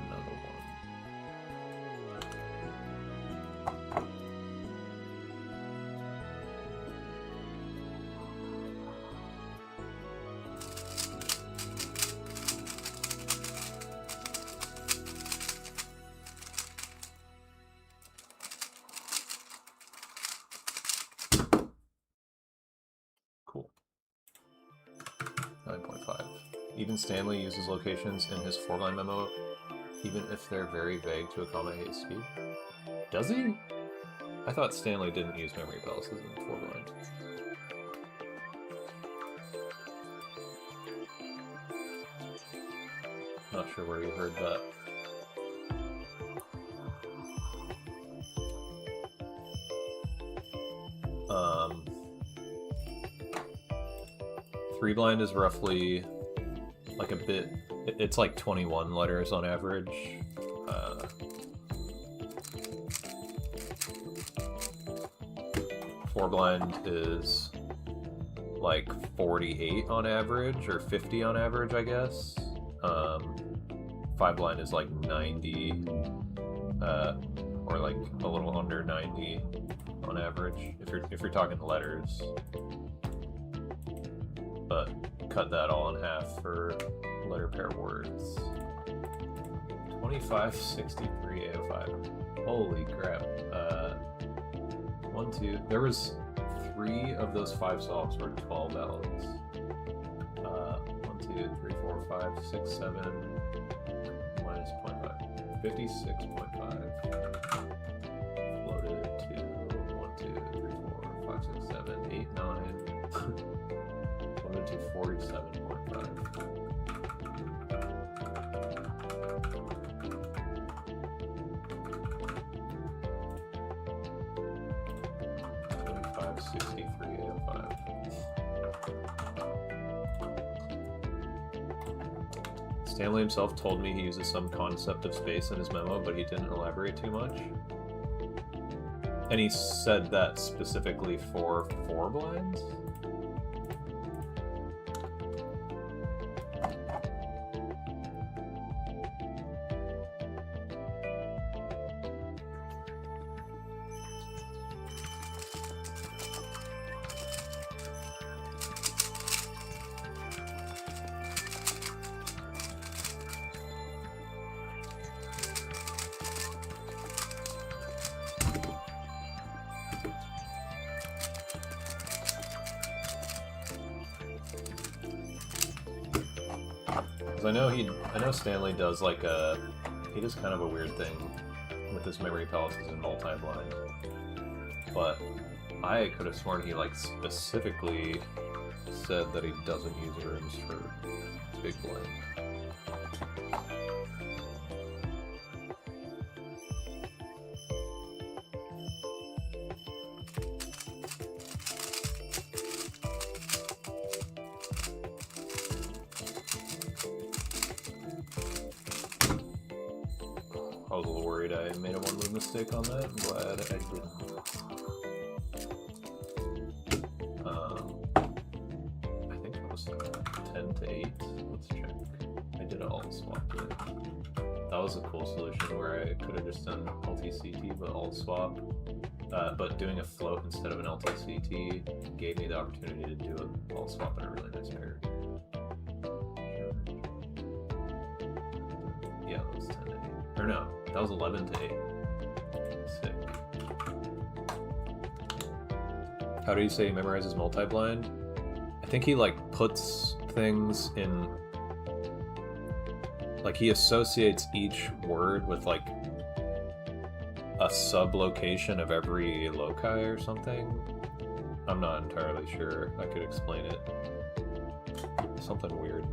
Another one. Cool. 9.5. Even Stanley uses locations in his 4-line memo, even if they're very vague to accommodate speed. Does he? I thought Stanley didn't use memory palaces in 4-line. Not sure where you heard that. Three blind is roughly like a bit, it's like 21 letters on average. Four blind is like 48 on average, or 50 on average, I guess. Five blind is like 90, or like a little under 90 on average, if you're talking letters. But cut that all in half for letter pair words. 2563 AO5. Holy crap. 1, 2. There was 3 of those 5 solves were 12 L's. 1, 2, 3, 4, 5, 6, 7 minus 0.5. 56.5. Floated to 1, 2, 3, 4, 5, 6, 7, 8, 9. To 47.5. Stanley himself told me he uses some concept of space in his memo, but he didn't elaborate too much. And he said that specifically for 4 blinds? I know Stanley does like he does kind of a weird thing with his memory palaces and multi-blind, but I could have sworn he like specifically said that he doesn't use rooms for big blind. I was a little worried I made a one-move mistake on that. I'm glad I didn't. I think it was 10 to 8. Let's check. I did an alt swap. That was a cool solution where I could have just done LTCT but alt swap. But doing a float instead of an LTCT gave me the opportunity to do an alt swap in a really nice pair. Yeah, that was 10 to 8. Or Or no, that was 11 to 8. Sick. How do you say he memorizes multi-blind? I think he like puts things in, like he associates each word with like a sub-location of every loci or something. I'm not entirely sure. I could explain it. Something weird.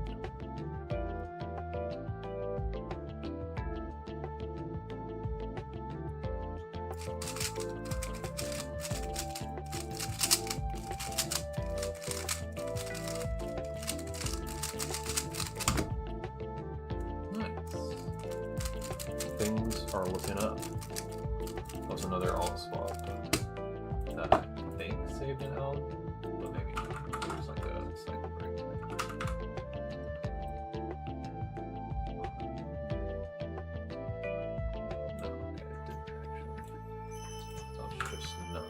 Things are looking up. That was another alt swap that I think saved an L, but maybe there's like a cycle break. No, okay, it didn't actually. That was just 9.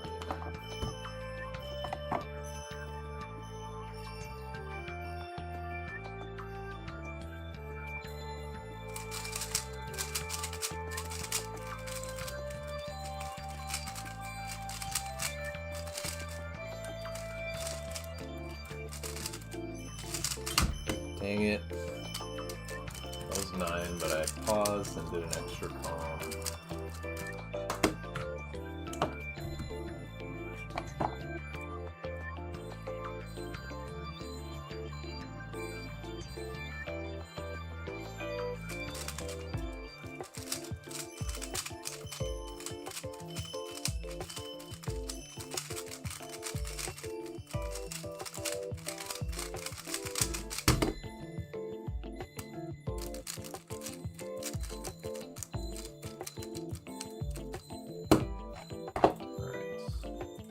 Dang it. That was 9, but I paused and did an extra column. Alright,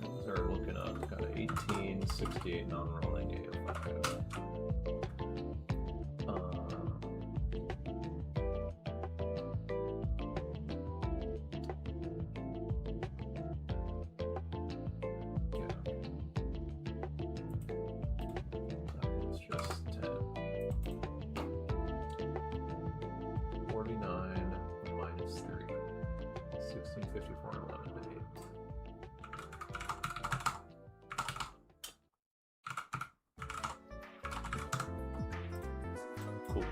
things are looking up. Got an 18, 68 non-rolling, A5. That was just 10. 49 minus 3. 16, 54, and 11 to 8. Cool.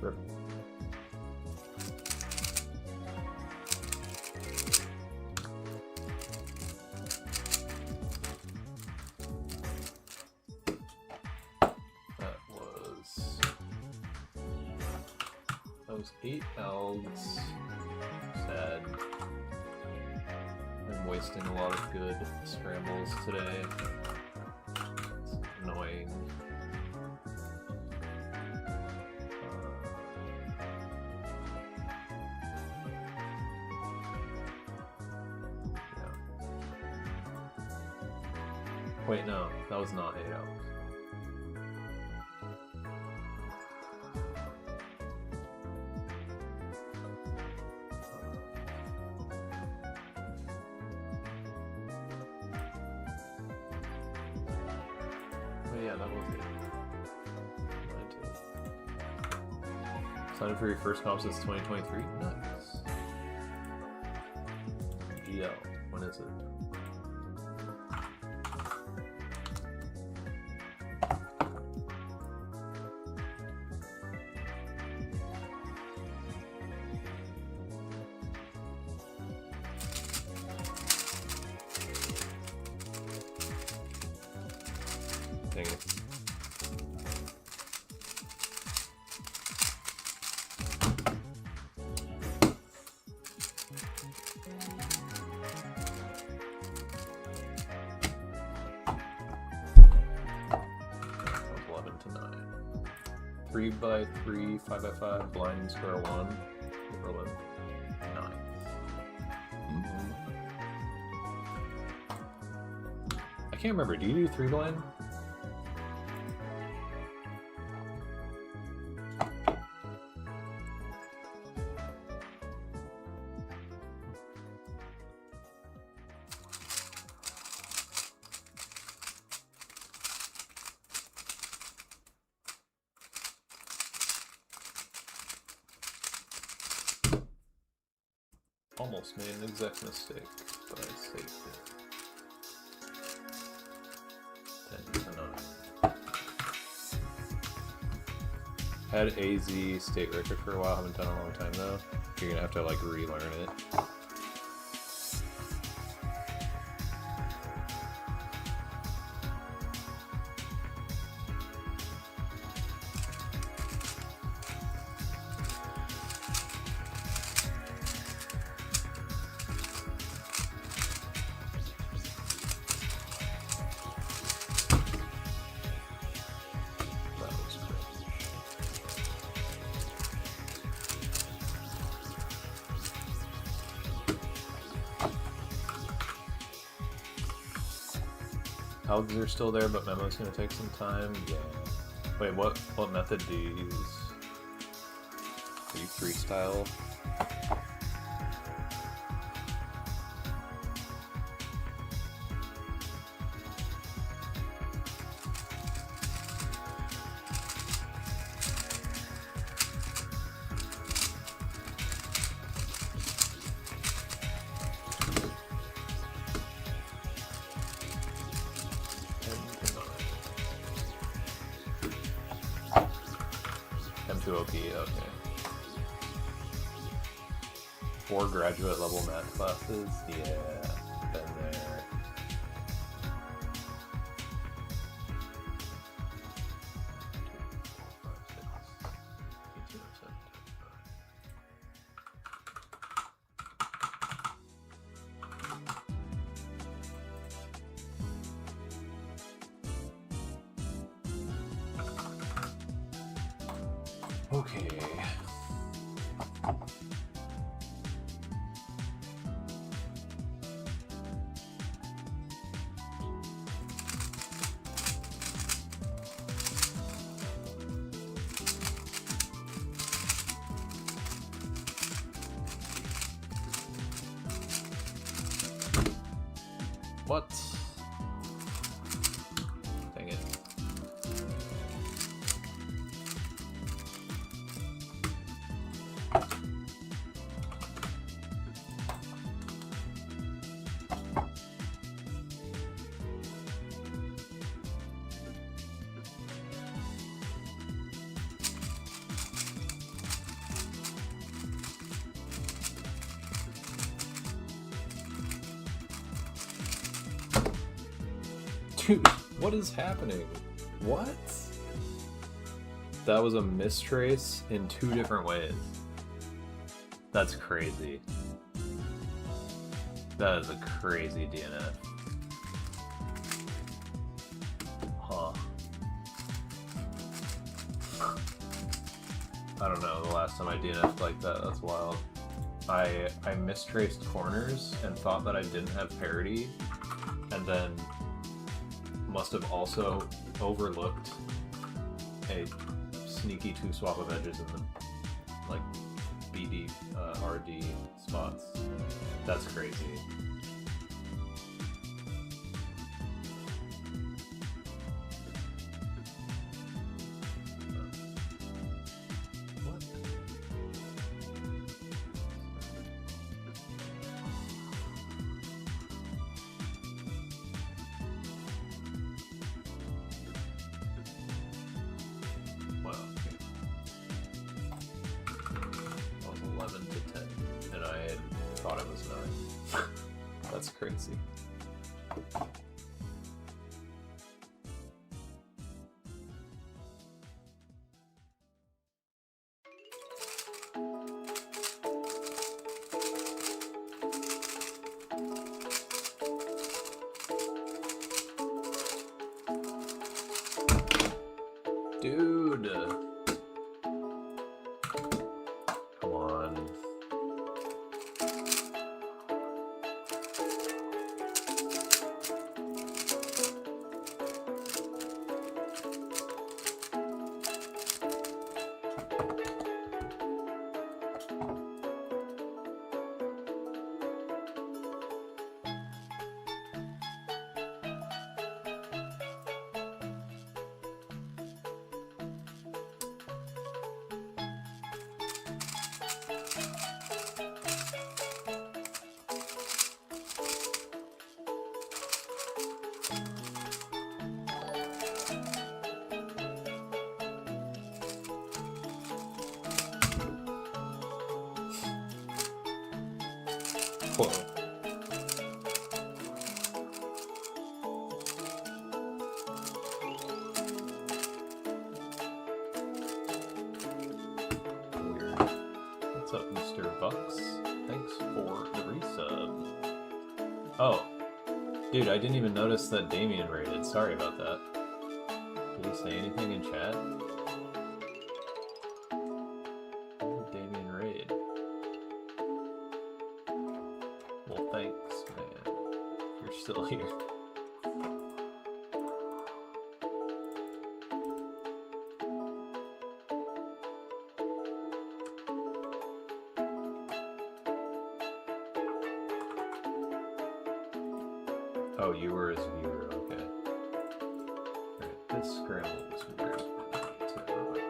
Perfect. That was 8 L's. Sad. I'm wasting a lot of good scrambles today. It's annoying. Wait, no, that was not 8 L's. Oh yeah, that was it. 9-2. Sign up for your first comp since 2023? Nice. GL, when is it? Dang it. That was 11 to 9. 3 by 3, 5 by 5, blind square 1, Berlin, 9. can't remember. Do you do 3 blind? Almost made an exact mistake, but I saved it. 10 to 9. Had AZ state record for a while, haven't done it in a long time though. You're gonna have to like relearn it. Algs are still there, but memo's gonna take some time. Yeah. Wait, what method do you use? Do you freestyle? M2OP, okay. 4 graduate level math classes? Yeah, been there. Okay. What? Dang it. Dude, what is happening? What? That was a mistrace in 2 different ways. That's crazy. That is a crazy DNF. Huh. I don't know, the last time I DNF'd like that, that's wild. I mistraced corners and thought that I didn't have parity, and then must have also overlooked a sneaky 2 swap of edges in the like BD RD spots. That's crazy. What? Wow, okay. That was 11 to 10, and I had thought it was 9. That's crazy. Dude. Come on. Whoa. Weird. What's up, Mr. Bucks? Thanks for the resub. Oh. Dude, I didn't even notice that Damien raided. Sorry about that. Did he say anything in chat? Damien raid. Well, thanks, man. You're still here. Oh, you were his viewer, okay. Alright, this scramble was weird. To remind myself about it.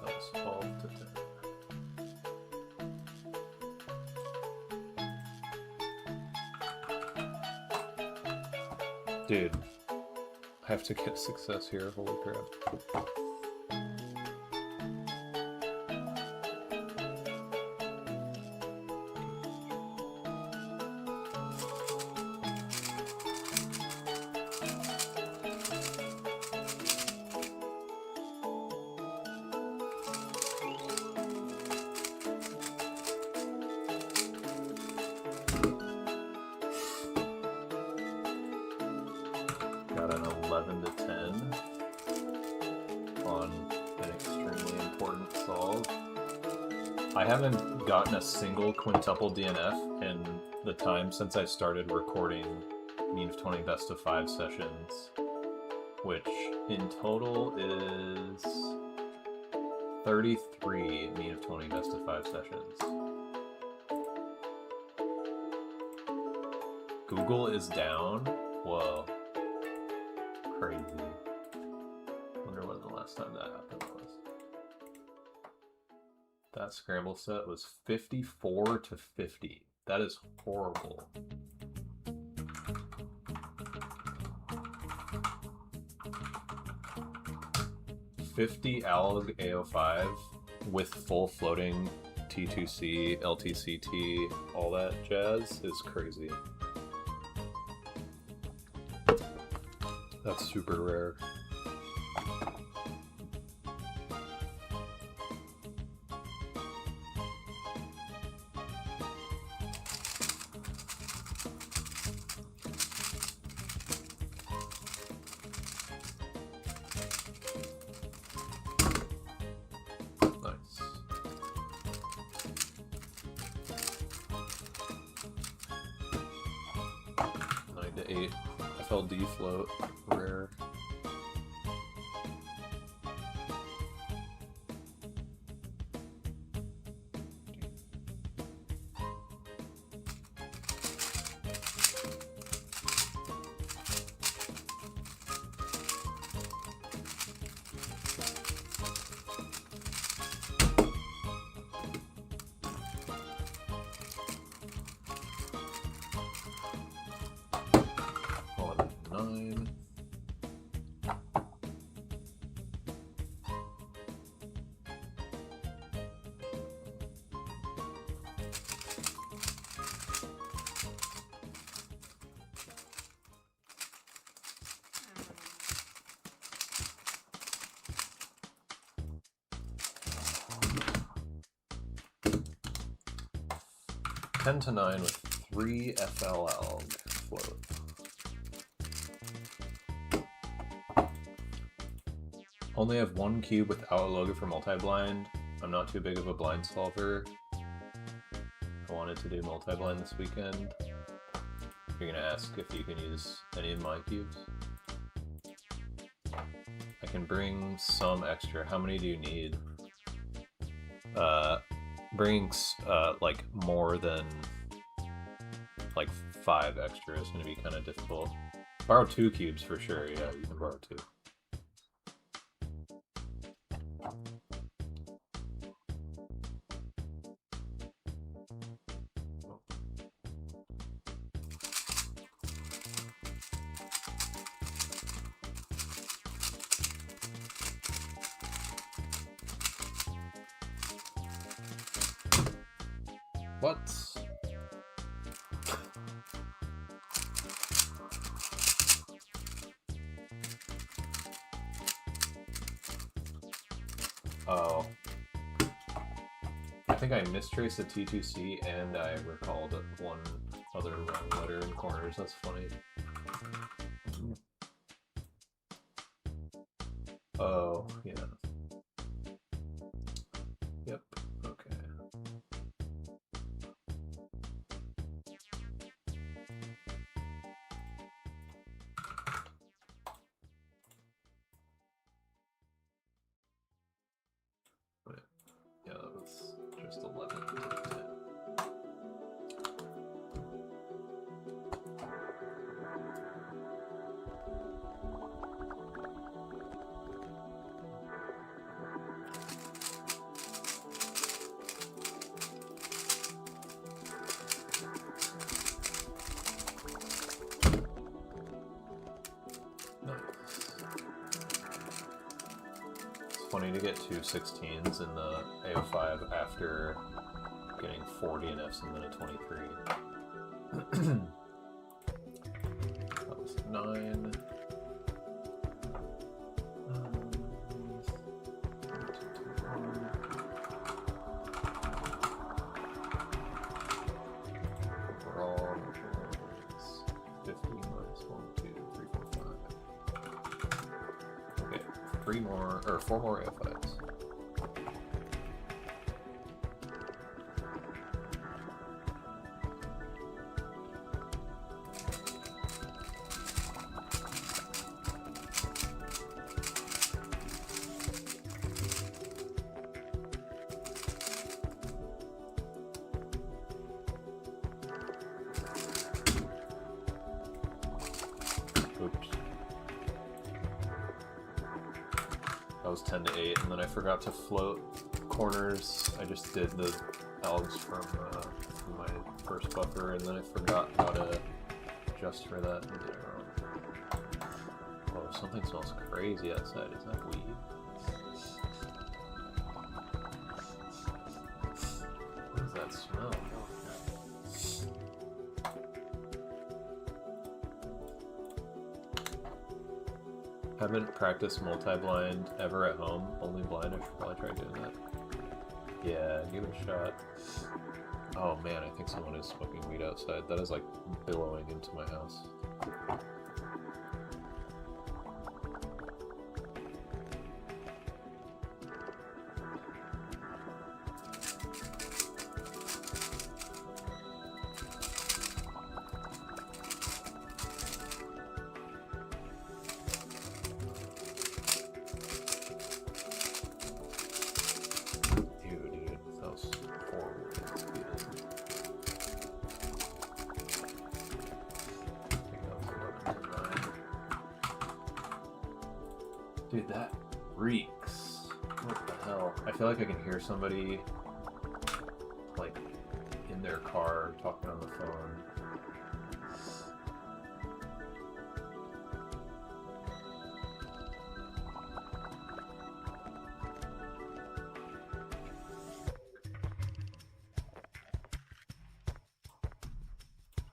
That was 12 to 10. Dude, I have to get success here, holy crap. Got an 11 to 10 on an extremely important solve. I haven't gotten a single quintuple DNF in the time since I started recording Mean of 20 Best of 5 sessions, which in total is 33 Mean of 20 Best of 5 sessions. Google is down? Whoa. Crazy. Wonder when the last time that happened was. That scramble set was 54 to 50. That is horrible. $50 ALG AO5 with full floating T2C, LTCT, all that jazz is crazy. That's super rare. Nice. Nine to 8 FLD float, rare. Nine. Ten to 9 with 3 FLL float. Only have one cube without a logo for multi-blind. I'm not too big of a blind solver. I wanted to do multi-blind this weekend. You're gonna ask if you can use any of my cubes. I can bring some extra. How many do you need? Bringing like more than like 5 extra is gonna be kind of difficult. Borrow 2 cubes for sure. Yeah, you can borrow 2. What? Oh. I think I mistraced the T2C and I recalled one other wrong letter in corners. That's funny. Oh, yeah. Yep, okay. Wait, yeah, that was just 11 to 10. Funny to get two 16s in the AO5 after getting 40 in Fs and then a 23. That was 9. Overall, is 50 minus 1, 2, 3, 4, 5. Okay, 4 more AO5s. Oops. That was 10 to 8, and then I forgot to float corners. I just did the elves from my first buffer, and then I forgot how to adjust for that and did it wrong. Oh, something smells crazy outside. Is that weed? What does that smell? Haven't practiced multi-blind ever at home, only blind. I should probably try doing that. Yeah, give it a shot. Oh man, I think someone is smoking weed outside. That is like billowing into my house. Dude, that reeks. What the hell? I feel like I can hear somebody, like, in their car talking on the phone.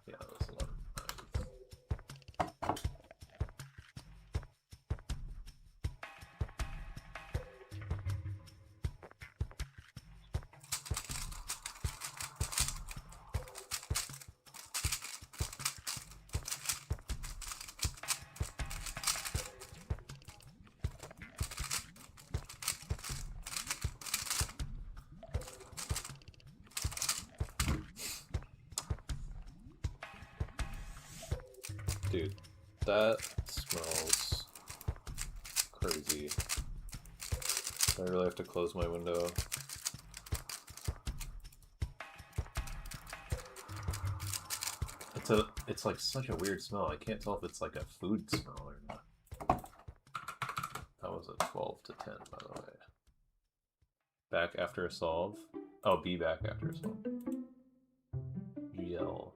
Yeah, that was 11. Dude, that smells crazy. I really have to close my window. It's like such a weird smell. I can't tell if it's like a food smell or not. That was a 12 to 10, by the way. Back after a solve? Oh, be back after a solve. GL.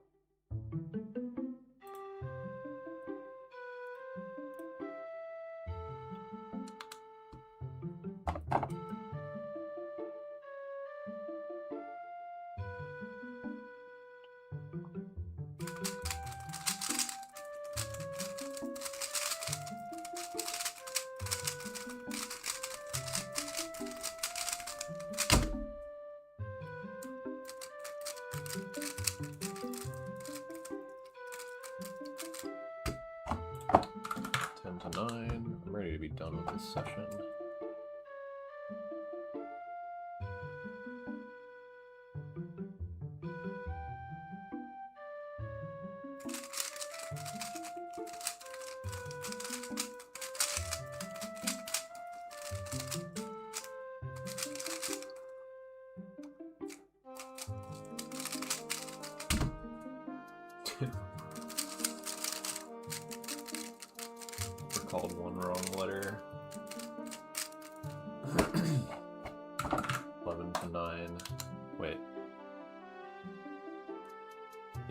9. I'm ready to be done with this session. Called one wrong letter. 11 to 9. Wait.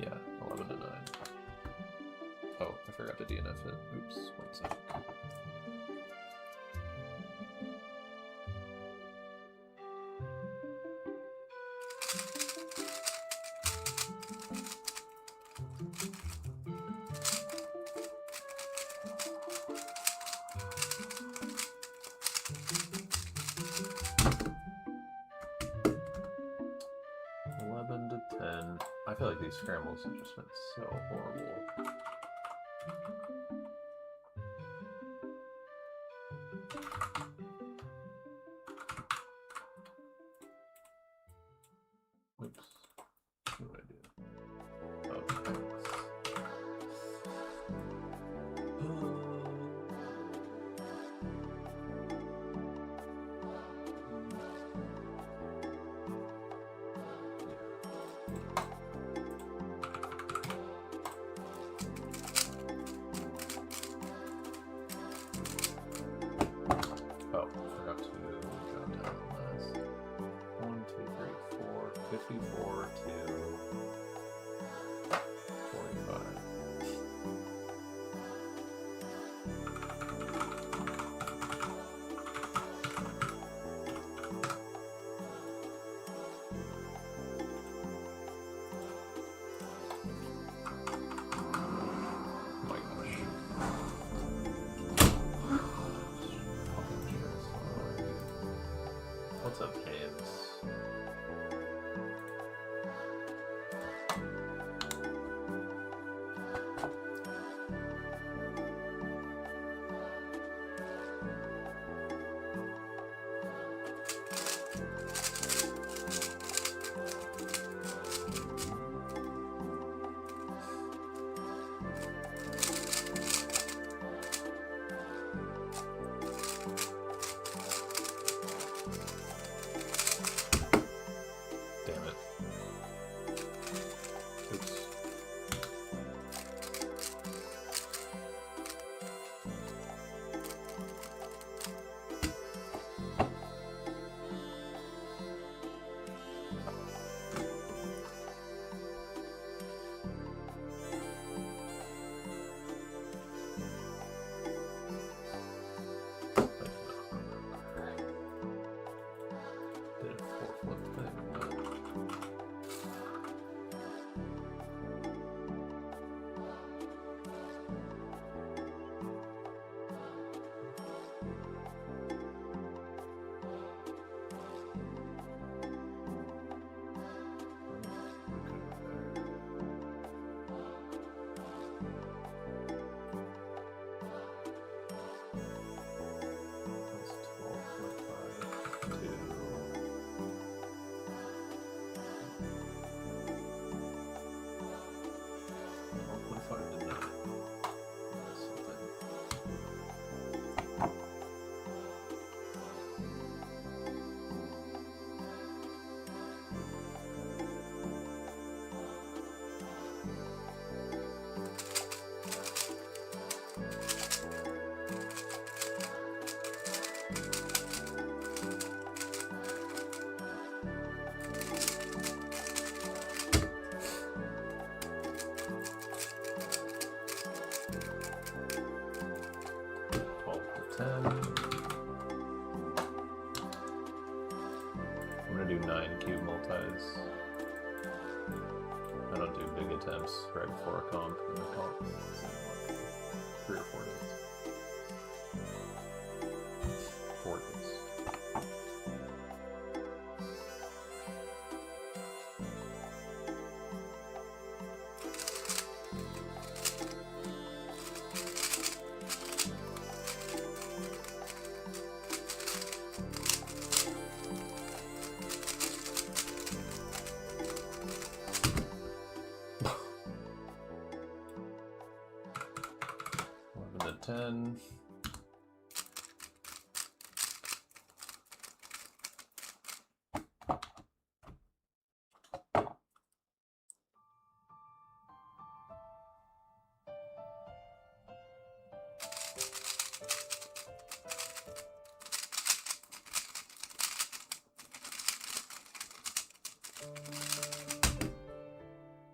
Yeah, 11 to 9. Oh, I forgot to DNF it. Oops, 1 sec. I feel like these scrambles have just been so horrible. Oops. What did I do? Oh, thanks. Oh, forgot to jot down the last 1, 2, 3, 4, 54 to 45. Oh my gosh. What's up, James? Damn it. Oops. Did a 4-flip thing, but that's 12.5 to 12.5 to 9. That's something. I'm gonna do 9 cube multis. I don't do big attempts right before a comp, and the comp is in like 3 or 4 days. 4 days. 10.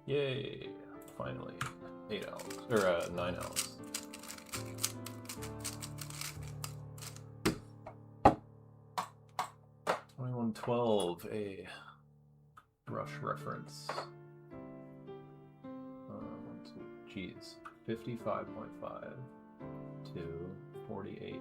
Yay! Finally, 8 hours or 9 hours. $21.12, a Rush reference. Geez, 55.5 to 48.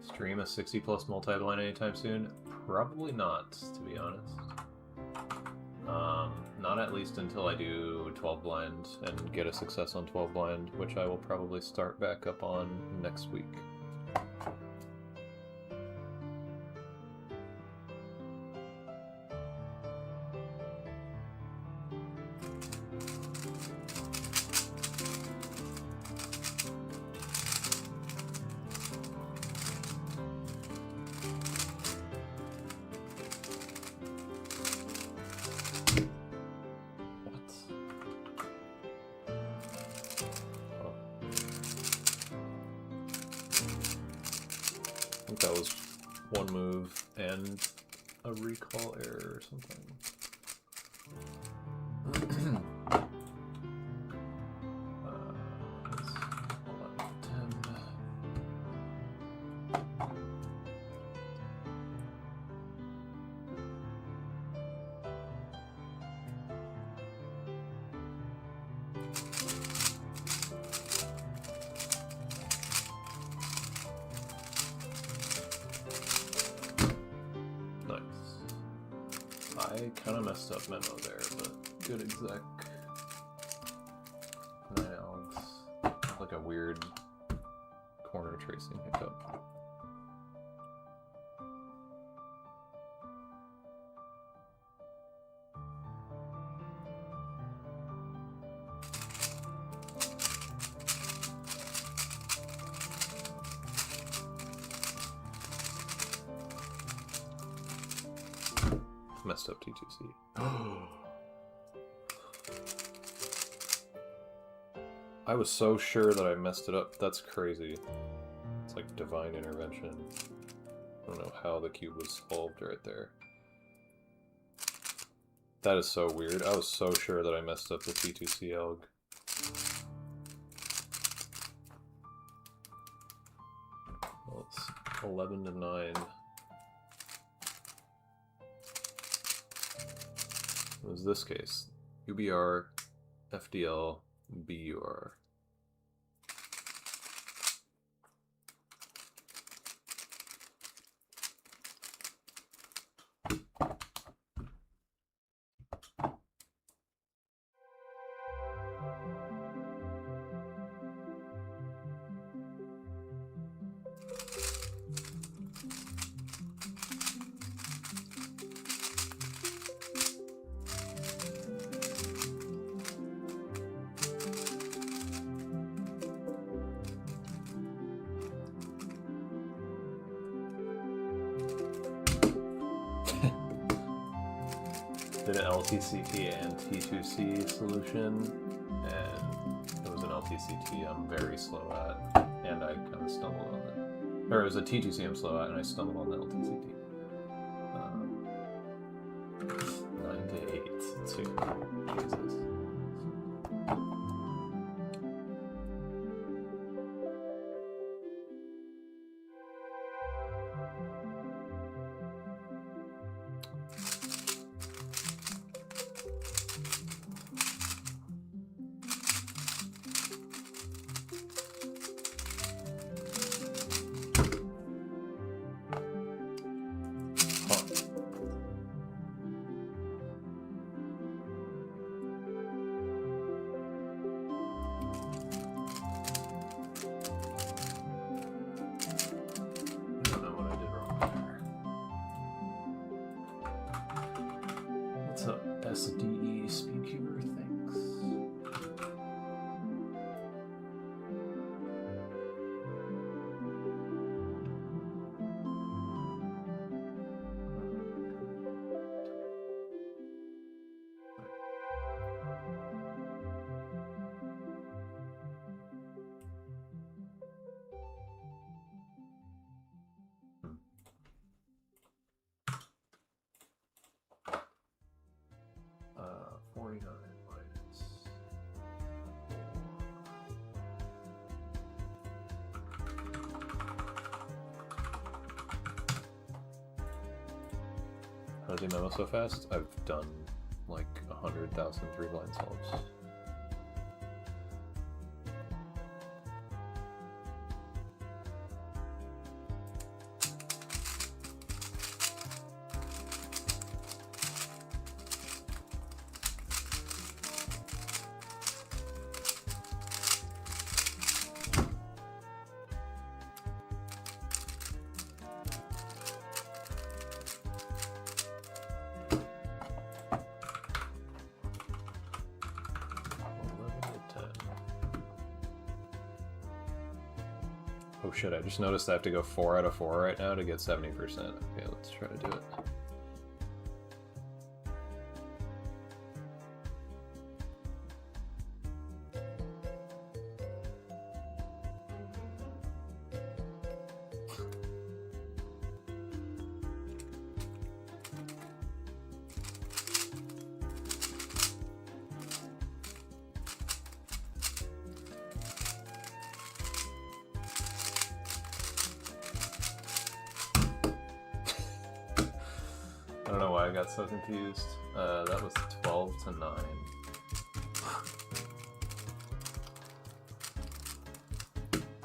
Stream a 60+ multi-blind anytime soon? Probably not, to be honest. Not at least until I do 12 blind and get a success on 12 blind, which I will probably start back up on next week. That was one move and a recall error or something. It's 11, 10. I kind of messed up memo there, but good exec. 9 Alex. Like a weird corner tracing hiccup. Messed up T2C. I was so sure that I messed it up. That's crazy. It's like divine intervention. I don't know how the cube was solved right there. That is so weird. I was so sure that I messed up the T2C alg. Well, it's 11 to 9. It was this case. UBR, FDL, BUR. Did an LTCT and T2C solution, and it was an LTCT I'm very slow at, and I kind of stumbled on it. Or it was a T2C I'm slow at, and I stumbled on the LTCT. 9 to 8, too. Jesus. SDE Speedcuber, thanks. Uh, 49 minus. How does he memo so fast? I've done like 100,000 3-blind solves. Oh shit, I just noticed I have to go 4 out of 4 right now to get 70%. Okay, let's try to do it. I don't know why I got so confused. That was 12 to 9.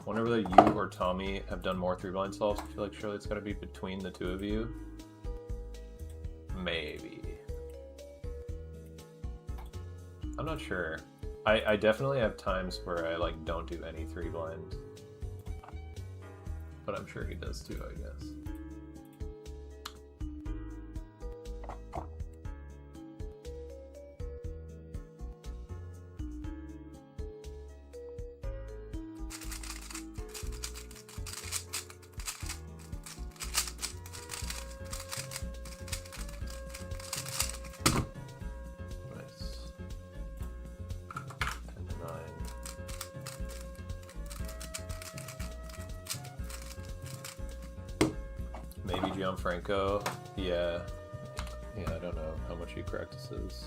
Whenever that you or Tommy have done more 3-blind solves, I feel like surely it's got to be between the two of you. Maybe. I'm not sure. I definitely have times where I like don't do any 3-blind. But I'm sure he does too, I guess. Maybe Gianfranco. Yeah, I don't know how much he practices.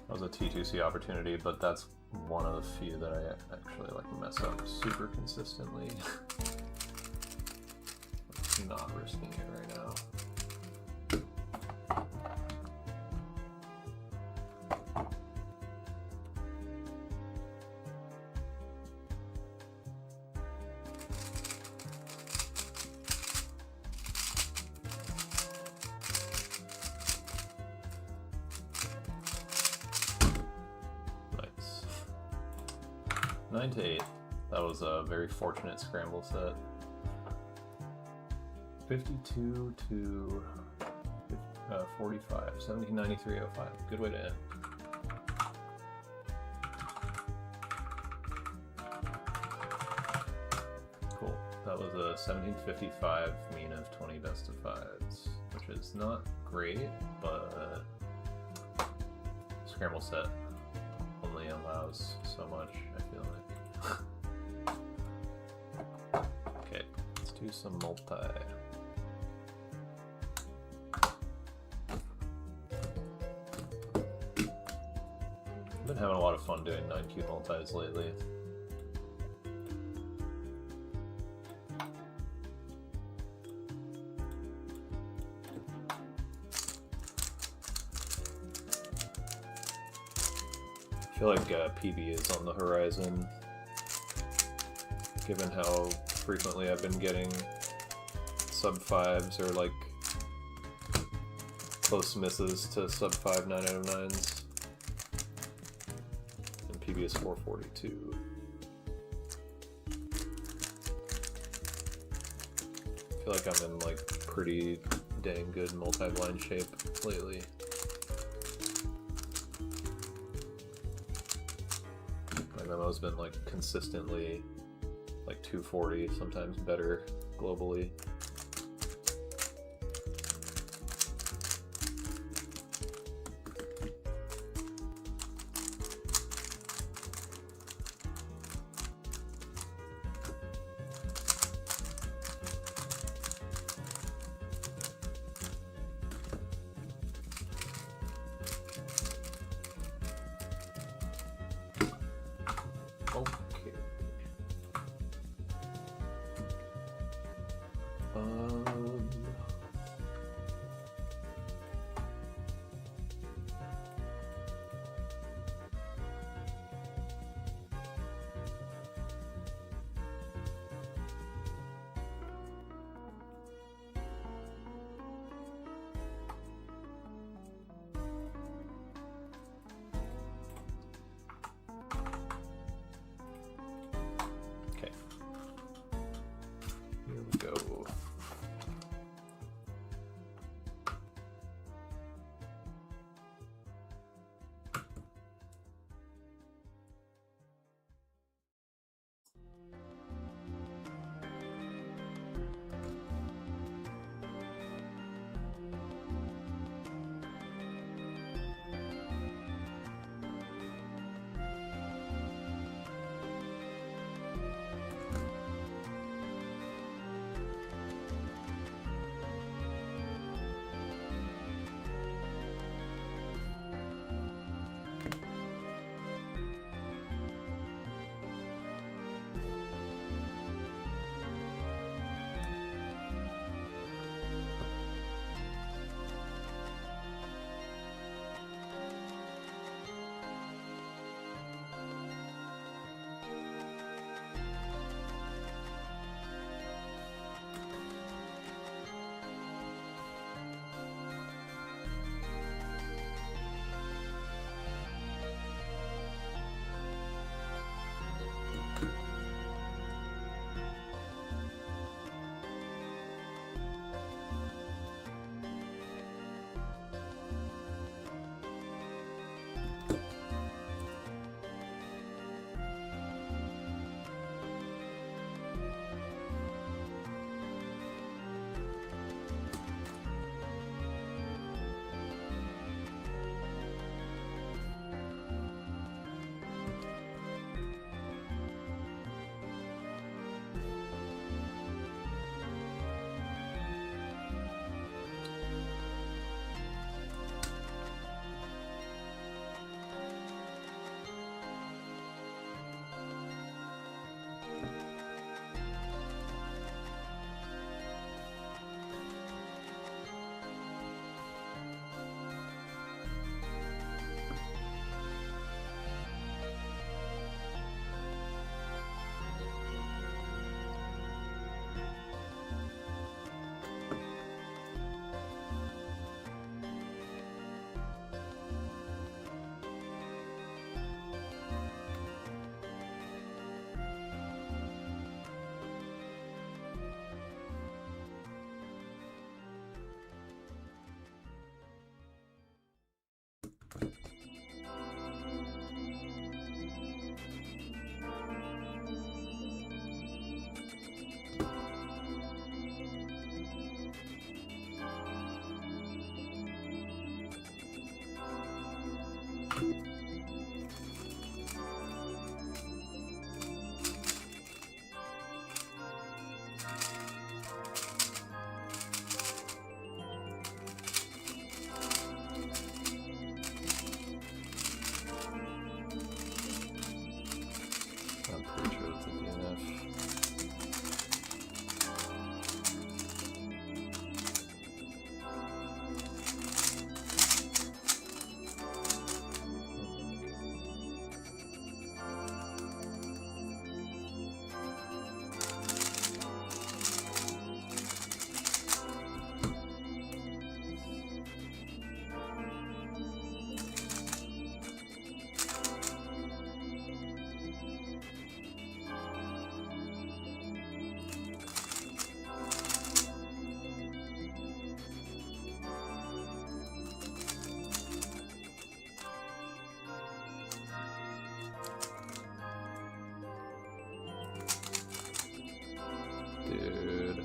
That was a T2C opportunity, but that's one of the few that I actually like mess up super consistently. Not risking it right now. Nice. 9 to 8. That was a very fortunate scramble set. 52 to 45. 1793.05. Good way to end. Cool. That was a 1755 mean of 20 best of 5s, which is not great, but scramble set only allows so much, I feel like. Okay, let's do some multi. I've been having a lot of fun doing 9-cube multis lately. I feel like PB is on the horizon, given how frequently I've been getting sub 5s are like close misses to sub 5 9 out of 9s. And PB is 442. I feel like I'm in like pretty dang good multi-blind shape lately. My memo's been like consistently like 240, sometimes better globally. Okay. Okay. Here we go. dude.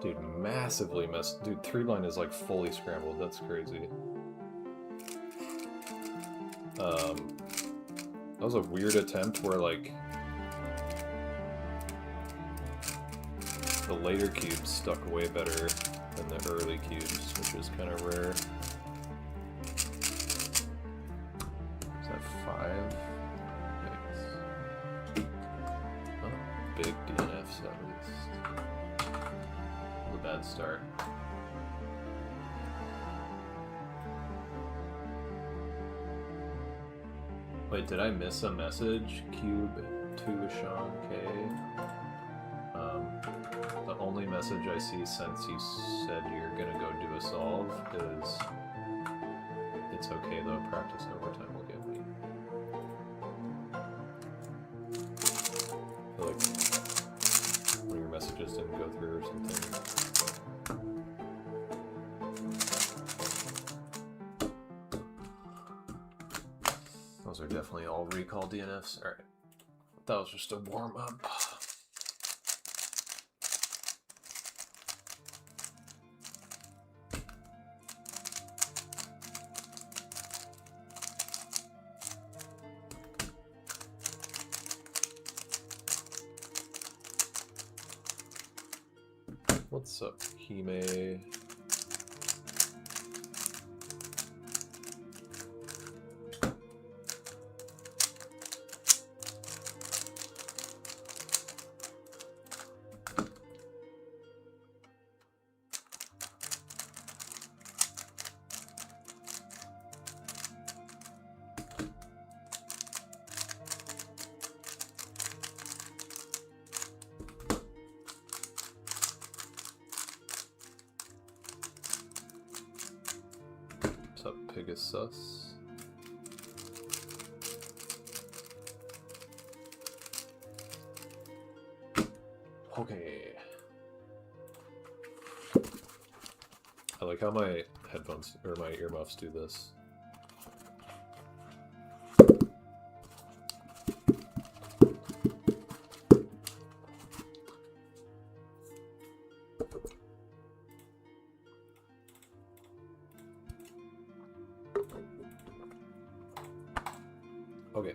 Dude, massively messed. Dude, 3-line is like fully scrambled. That's crazy. That was a weird attempt where like the later cubes stuck way better than the early cubes, which is kind of rare. Is that 5? Yikes. Oh, big DNFs at least. Bad start. Wait, did I miss a message? Cube to Sean K. The only message I see since you said you're gonna go do a solve is it's okay though, practice overtime will get me. I feel like one of your messages didn't go through or something. Those are definitely all recall DNFs. Alright. That was just a warm up. What's up, Hime? What's up, Pegasus? Okay. I like how my headphones or my earmuffs do this. Okay.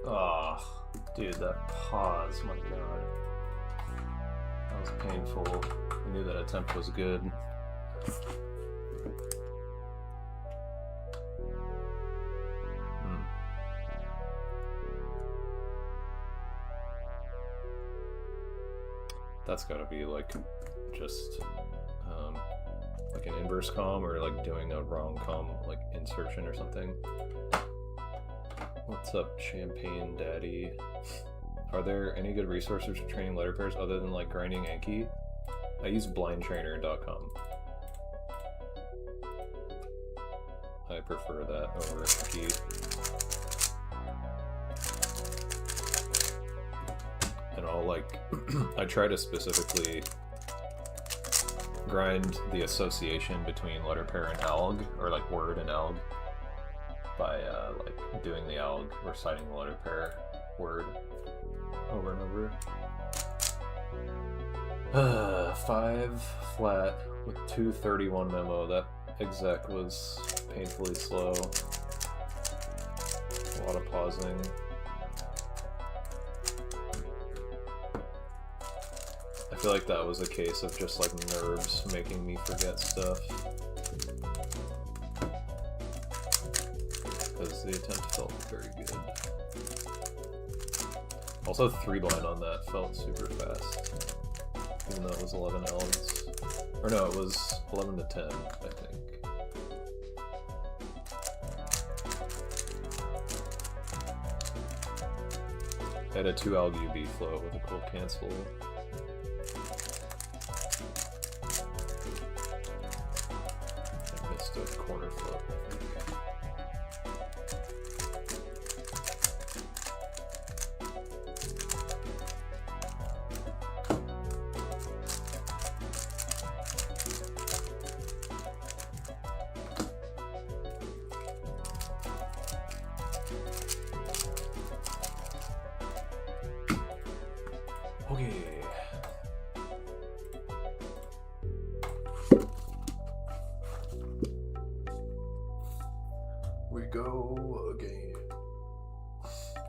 Oh, dude, that pause, my god. That was painful. I knew that attempt was good. That's gotta be like just like an inverse comm or like doing a wrong comm like insertion or something. What's up, Champagne Daddy? Are there any good resources for training letter pairs other than like grinding Anki? I use blindtrainer.com. I prefer that over Anki. And I'll like, I try to specifically grind the association between letter pair and alg, or like word and alg, by like doing the alg, reciting the letter pair word over and over. 5 flat with 231 memo. That exec was painfully slow. A lot of pausing. I feel like that was a case of just like nerves making me forget stuff. Because the attempt felt very good. Also 3 blind on that felt super fast. Even though it was 11 elves. Or no, it was 11 to 10, I think. I had a 2 alg UB float with a cool cancel. I missed a corner float, I think. Okay. We go again.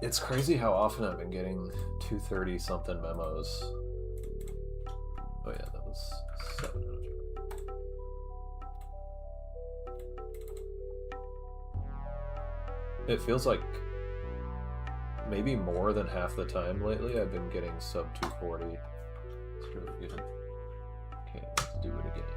It's crazy how often I've been getting 230 something memos. Oh yeah, that was 700. It feels like maybe more than half the time lately I've been getting sub 240. It's really good. Okay, let's do it again.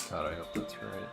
God, I hope that's right.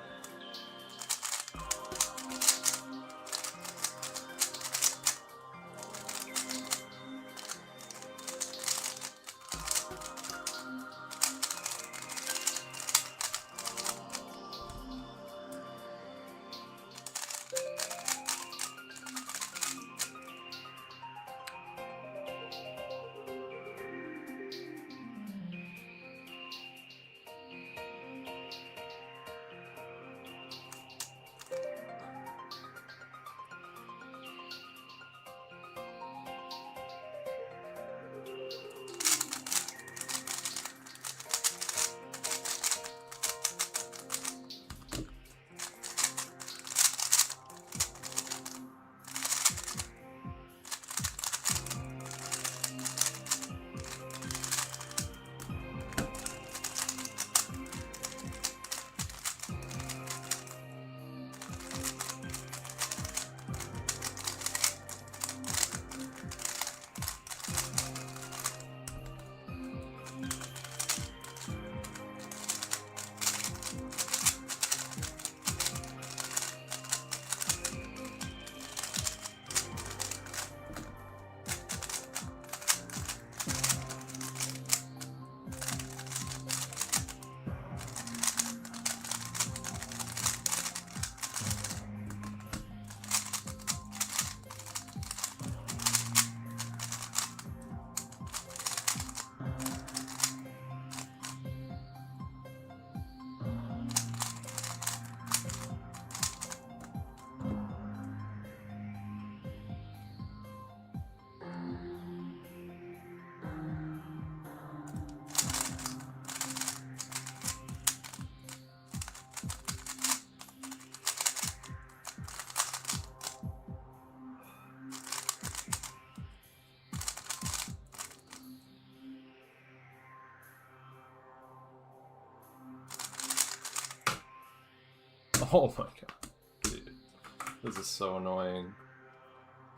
Oh my god. Dude, this is so annoying.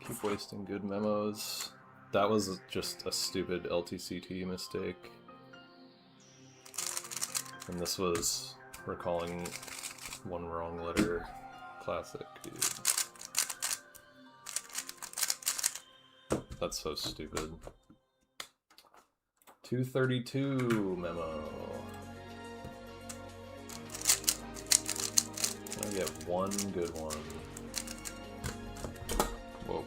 Keep wasting good memos. That was just a stupid LTCT mistake. And this was recalling one wrong letter. Classic, dude. That's so stupid. 232 memo. I get one good one. Whoa.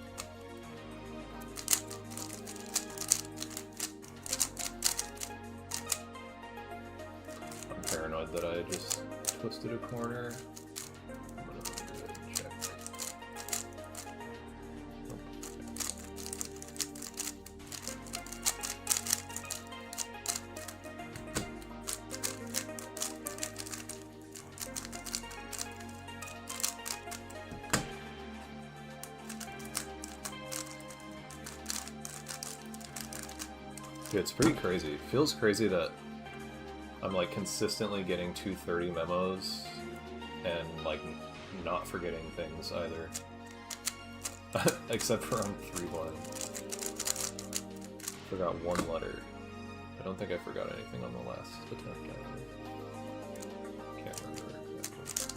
I'm paranoid that I just twisted a corner. I'm gonna do a check. Dude, it's pretty crazy. It feels crazy that I'm like consistently getting 230 memos and like not forgetting things either. Except for on 3-1. Forgot one letter. I don't think I forgot anything on the last attempt either. Can't remember exactly.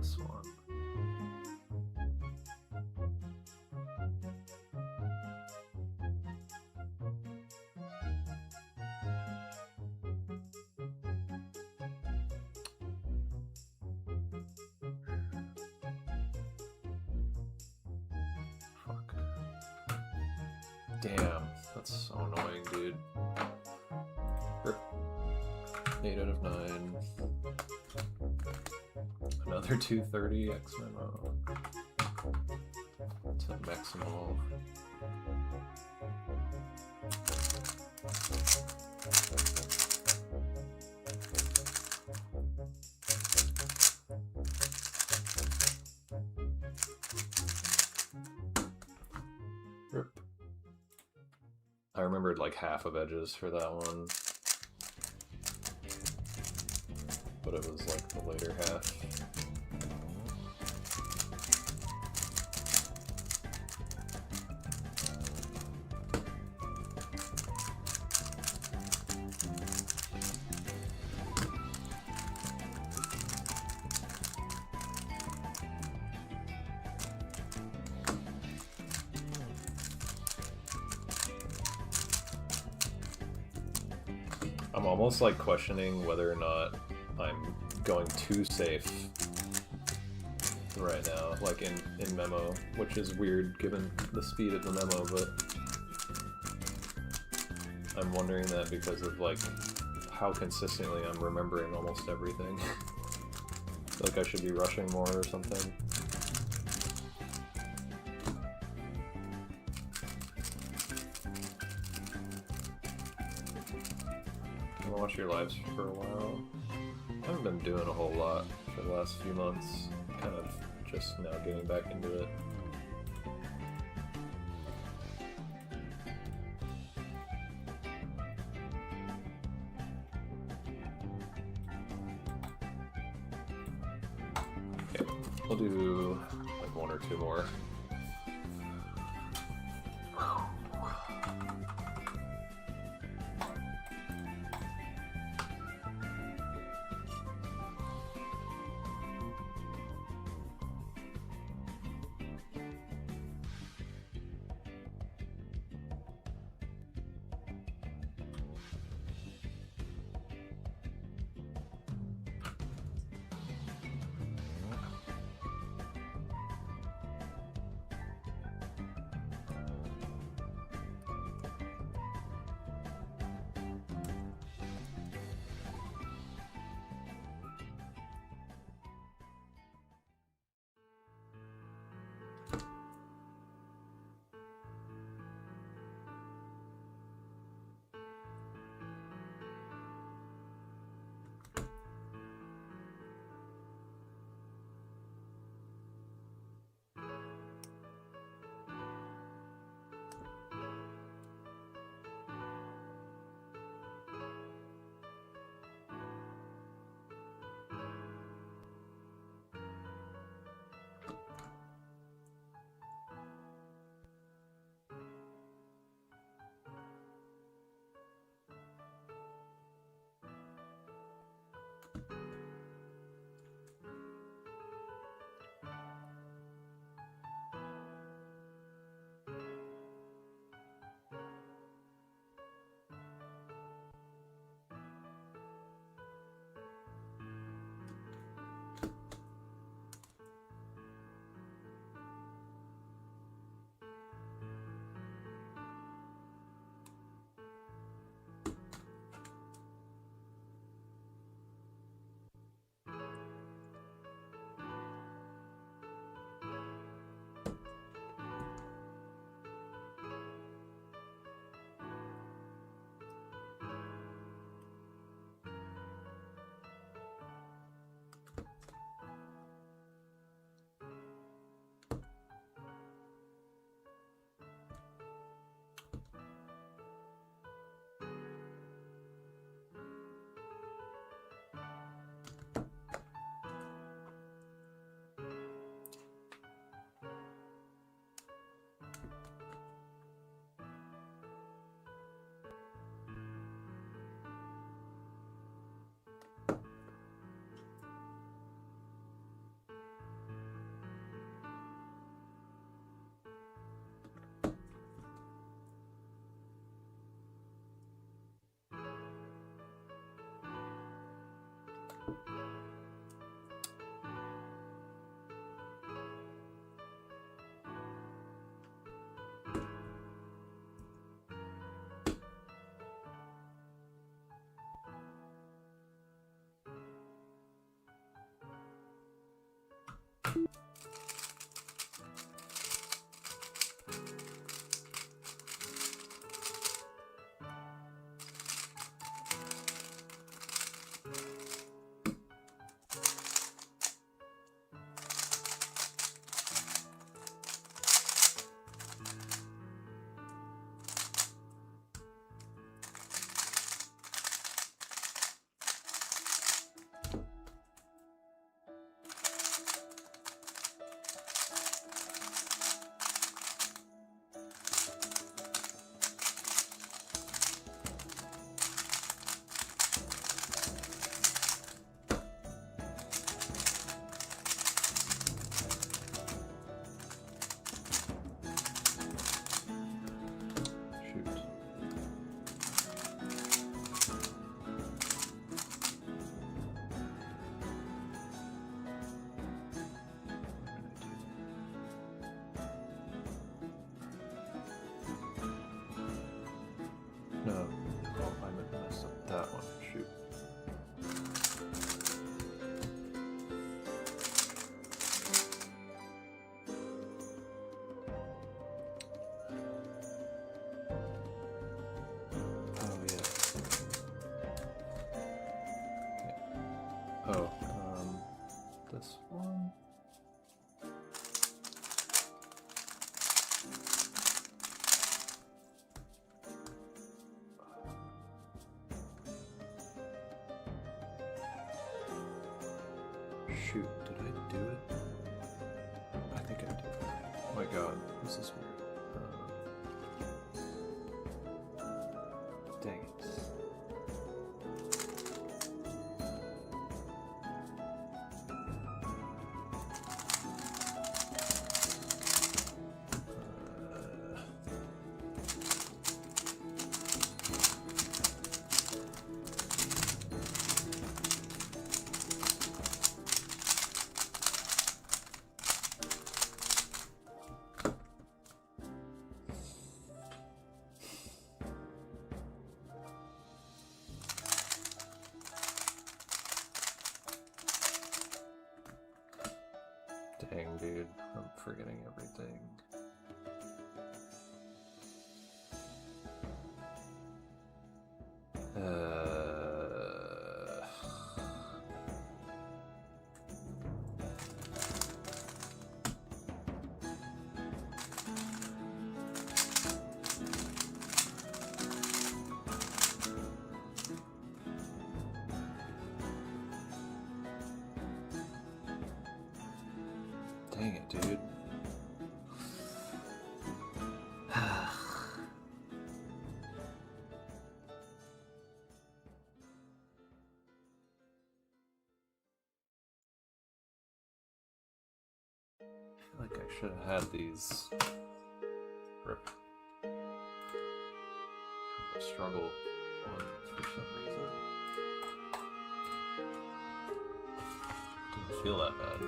this one. Fuck. Damn, that's so annoying, dude. 8 out of 9. Another 230 X memo. It's a maximal. Rip. I remembered like half of edges for that one, but it was like the later half. I'm almost like questioning whether or not I'm going too safe right now, like in memo, which is weird given the speed of the memo, but I'm wondering that because of like how consistently I'm remembering almost everything. Like I should be rushing more or something. I watched your lives for a while. I haven't been doing a whole lot for the last few months. Kind of just now getting back into it. Okay, I'll do like one or two more. this one. Shoot, did I do it? I think I did. Oh my god, this is weird. Dang it. Dang, dude, I'm forgetting everything. Dang it, dude. I feel like I should have had these. Rip. I struggle on for some reason. Didn't feel that bad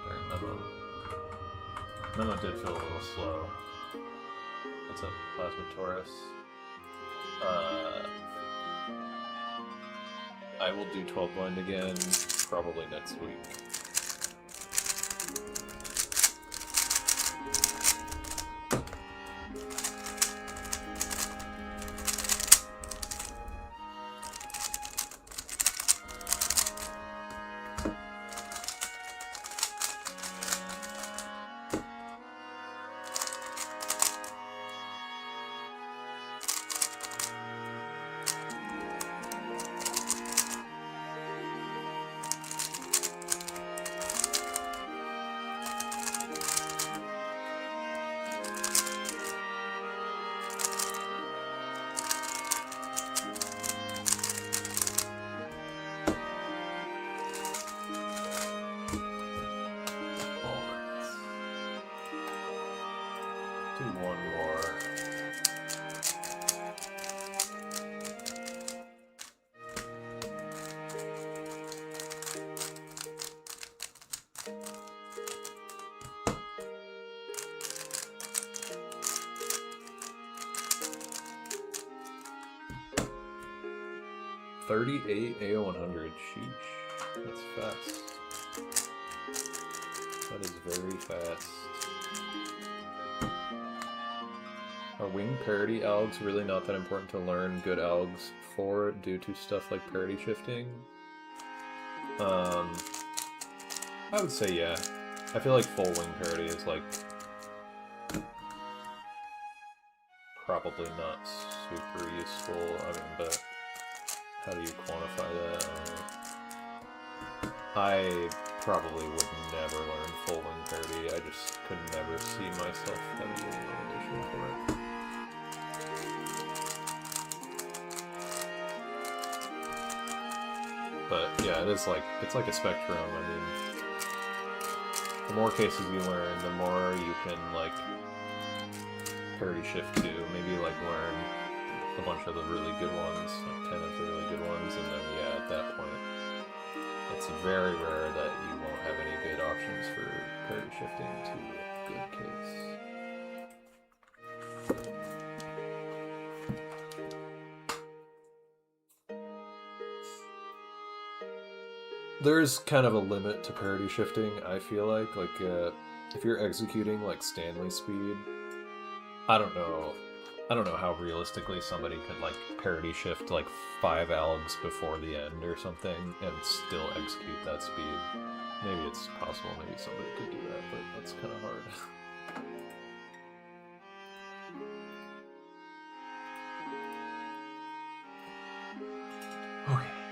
during memo. Memo did feel a little slow. What's up, Plasma Taurus? I will do 12 blind again probably next week. Do one more. $38 AO100. Sheesh. That's fast. That is very fast. Are wing parity algs really not that important to learn good algs for due to stuff like parity shifting? I would say yeah. I feel like full wing parity is like probably not super useful. I mean, but how do you quantify that? I probably would never learn full wing parity. I just could never see myself having any motivation for it. But yeah, it's like a spectrum. I mean, the more cases you learn, the more you can like parity shift to. Maybe like learn a bunch of the really good ones, like 10 of the really good ones, and then yeah, at that point, it's very rare that you won't have any good options for parity shifting to a good case. There's kind of a limit to parity shifting, I feel like if you're executing like Stanley speed, I don't know how realistically somebody could like parity shift like 5 algs before the end or something and still execute that speed. Maybe it's possible, maybe somebody could do that, but that's kind of hard. Okay.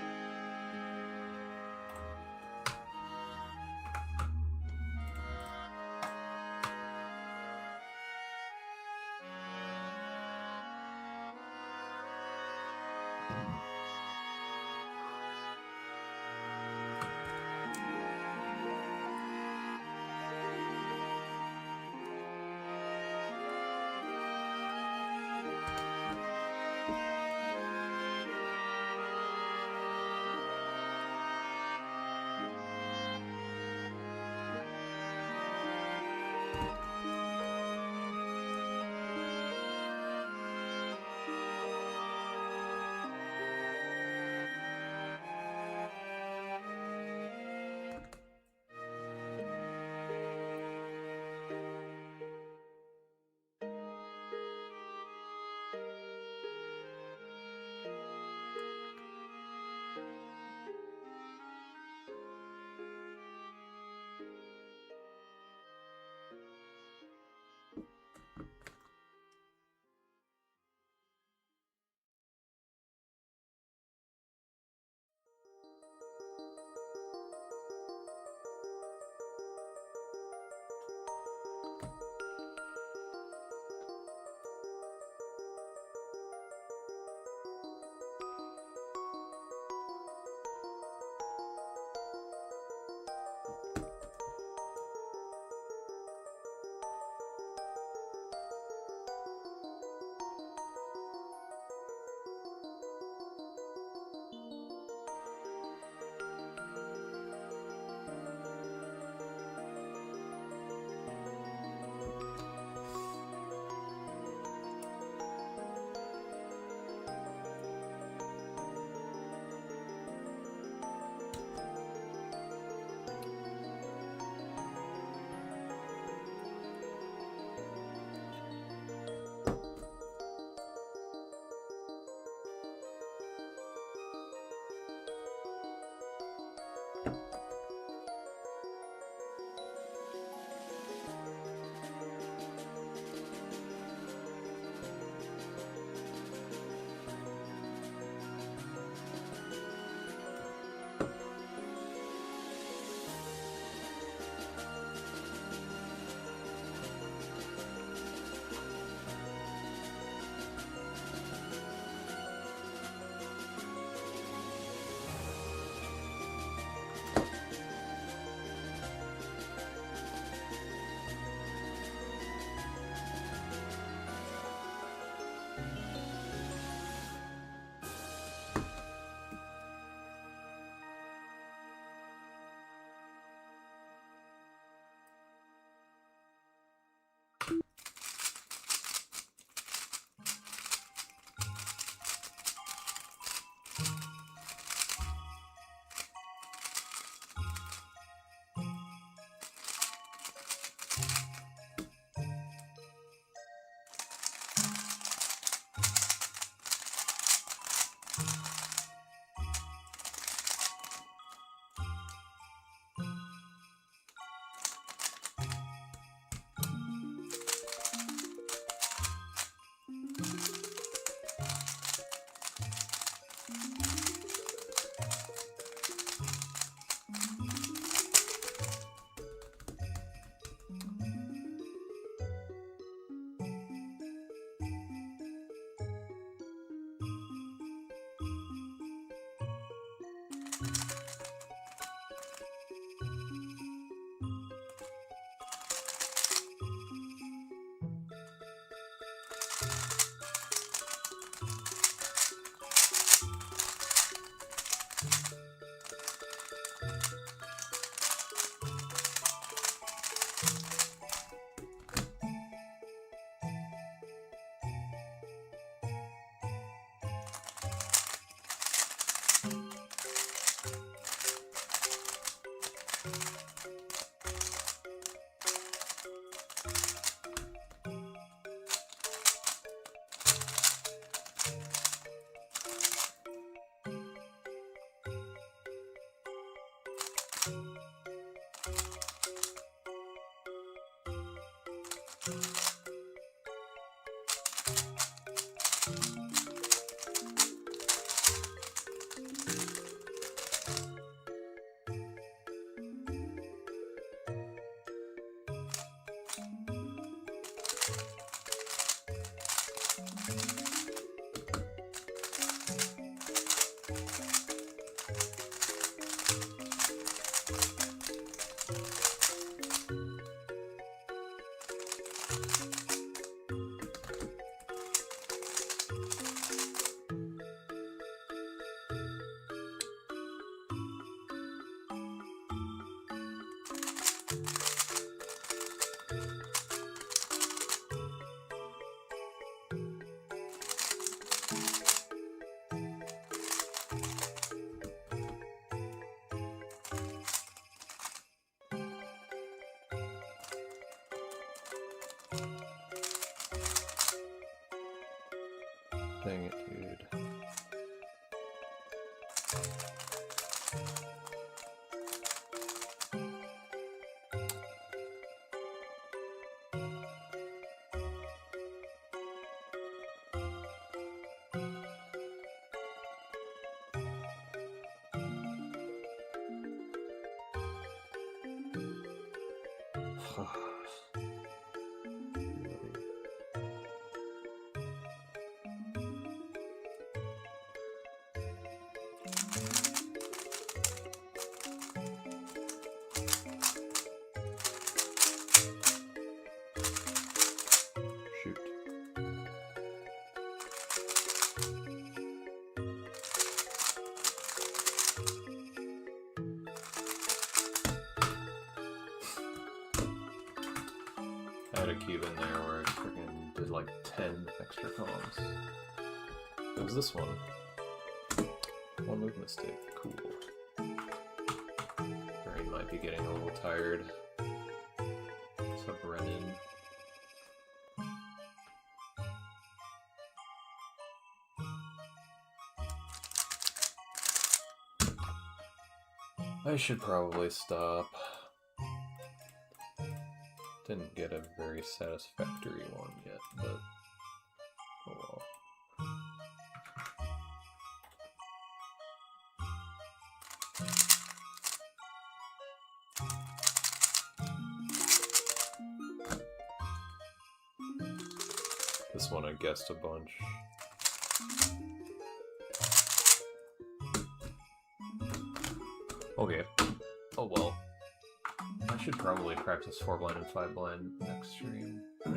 Shoot. I had a cube in there where I freaking did like 10 extra columns. It was this one. One move mistake. Cool. Brain might be getting a little tired. What's up, Brennan? I should probably stop. Didn't get a very satisfactory one yet, but oh well. This one I guessed a bunch. Okay. Oh well. I should probably practice 4-blind and 5-blind next stream. I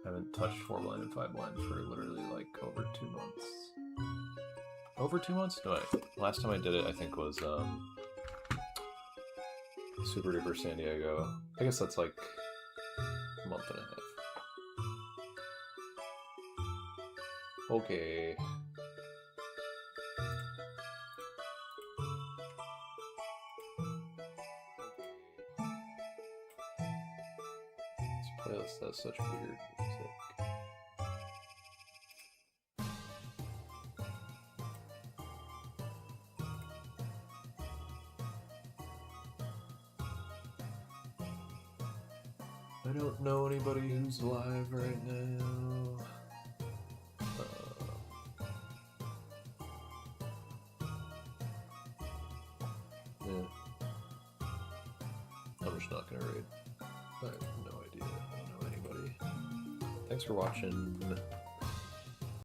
haven't touched 4-blind and 5-blind for literally like over 2 months. Over 2 months? No, last time I did it I think was Super Duper San Diego. I guess that's like a month and a half. Okay. This playlist has such weird music. I don't know anybody who's live right now. Yeah. I'm just not gonna raid. I have no idea. I don't know anybody. Thanks for watching.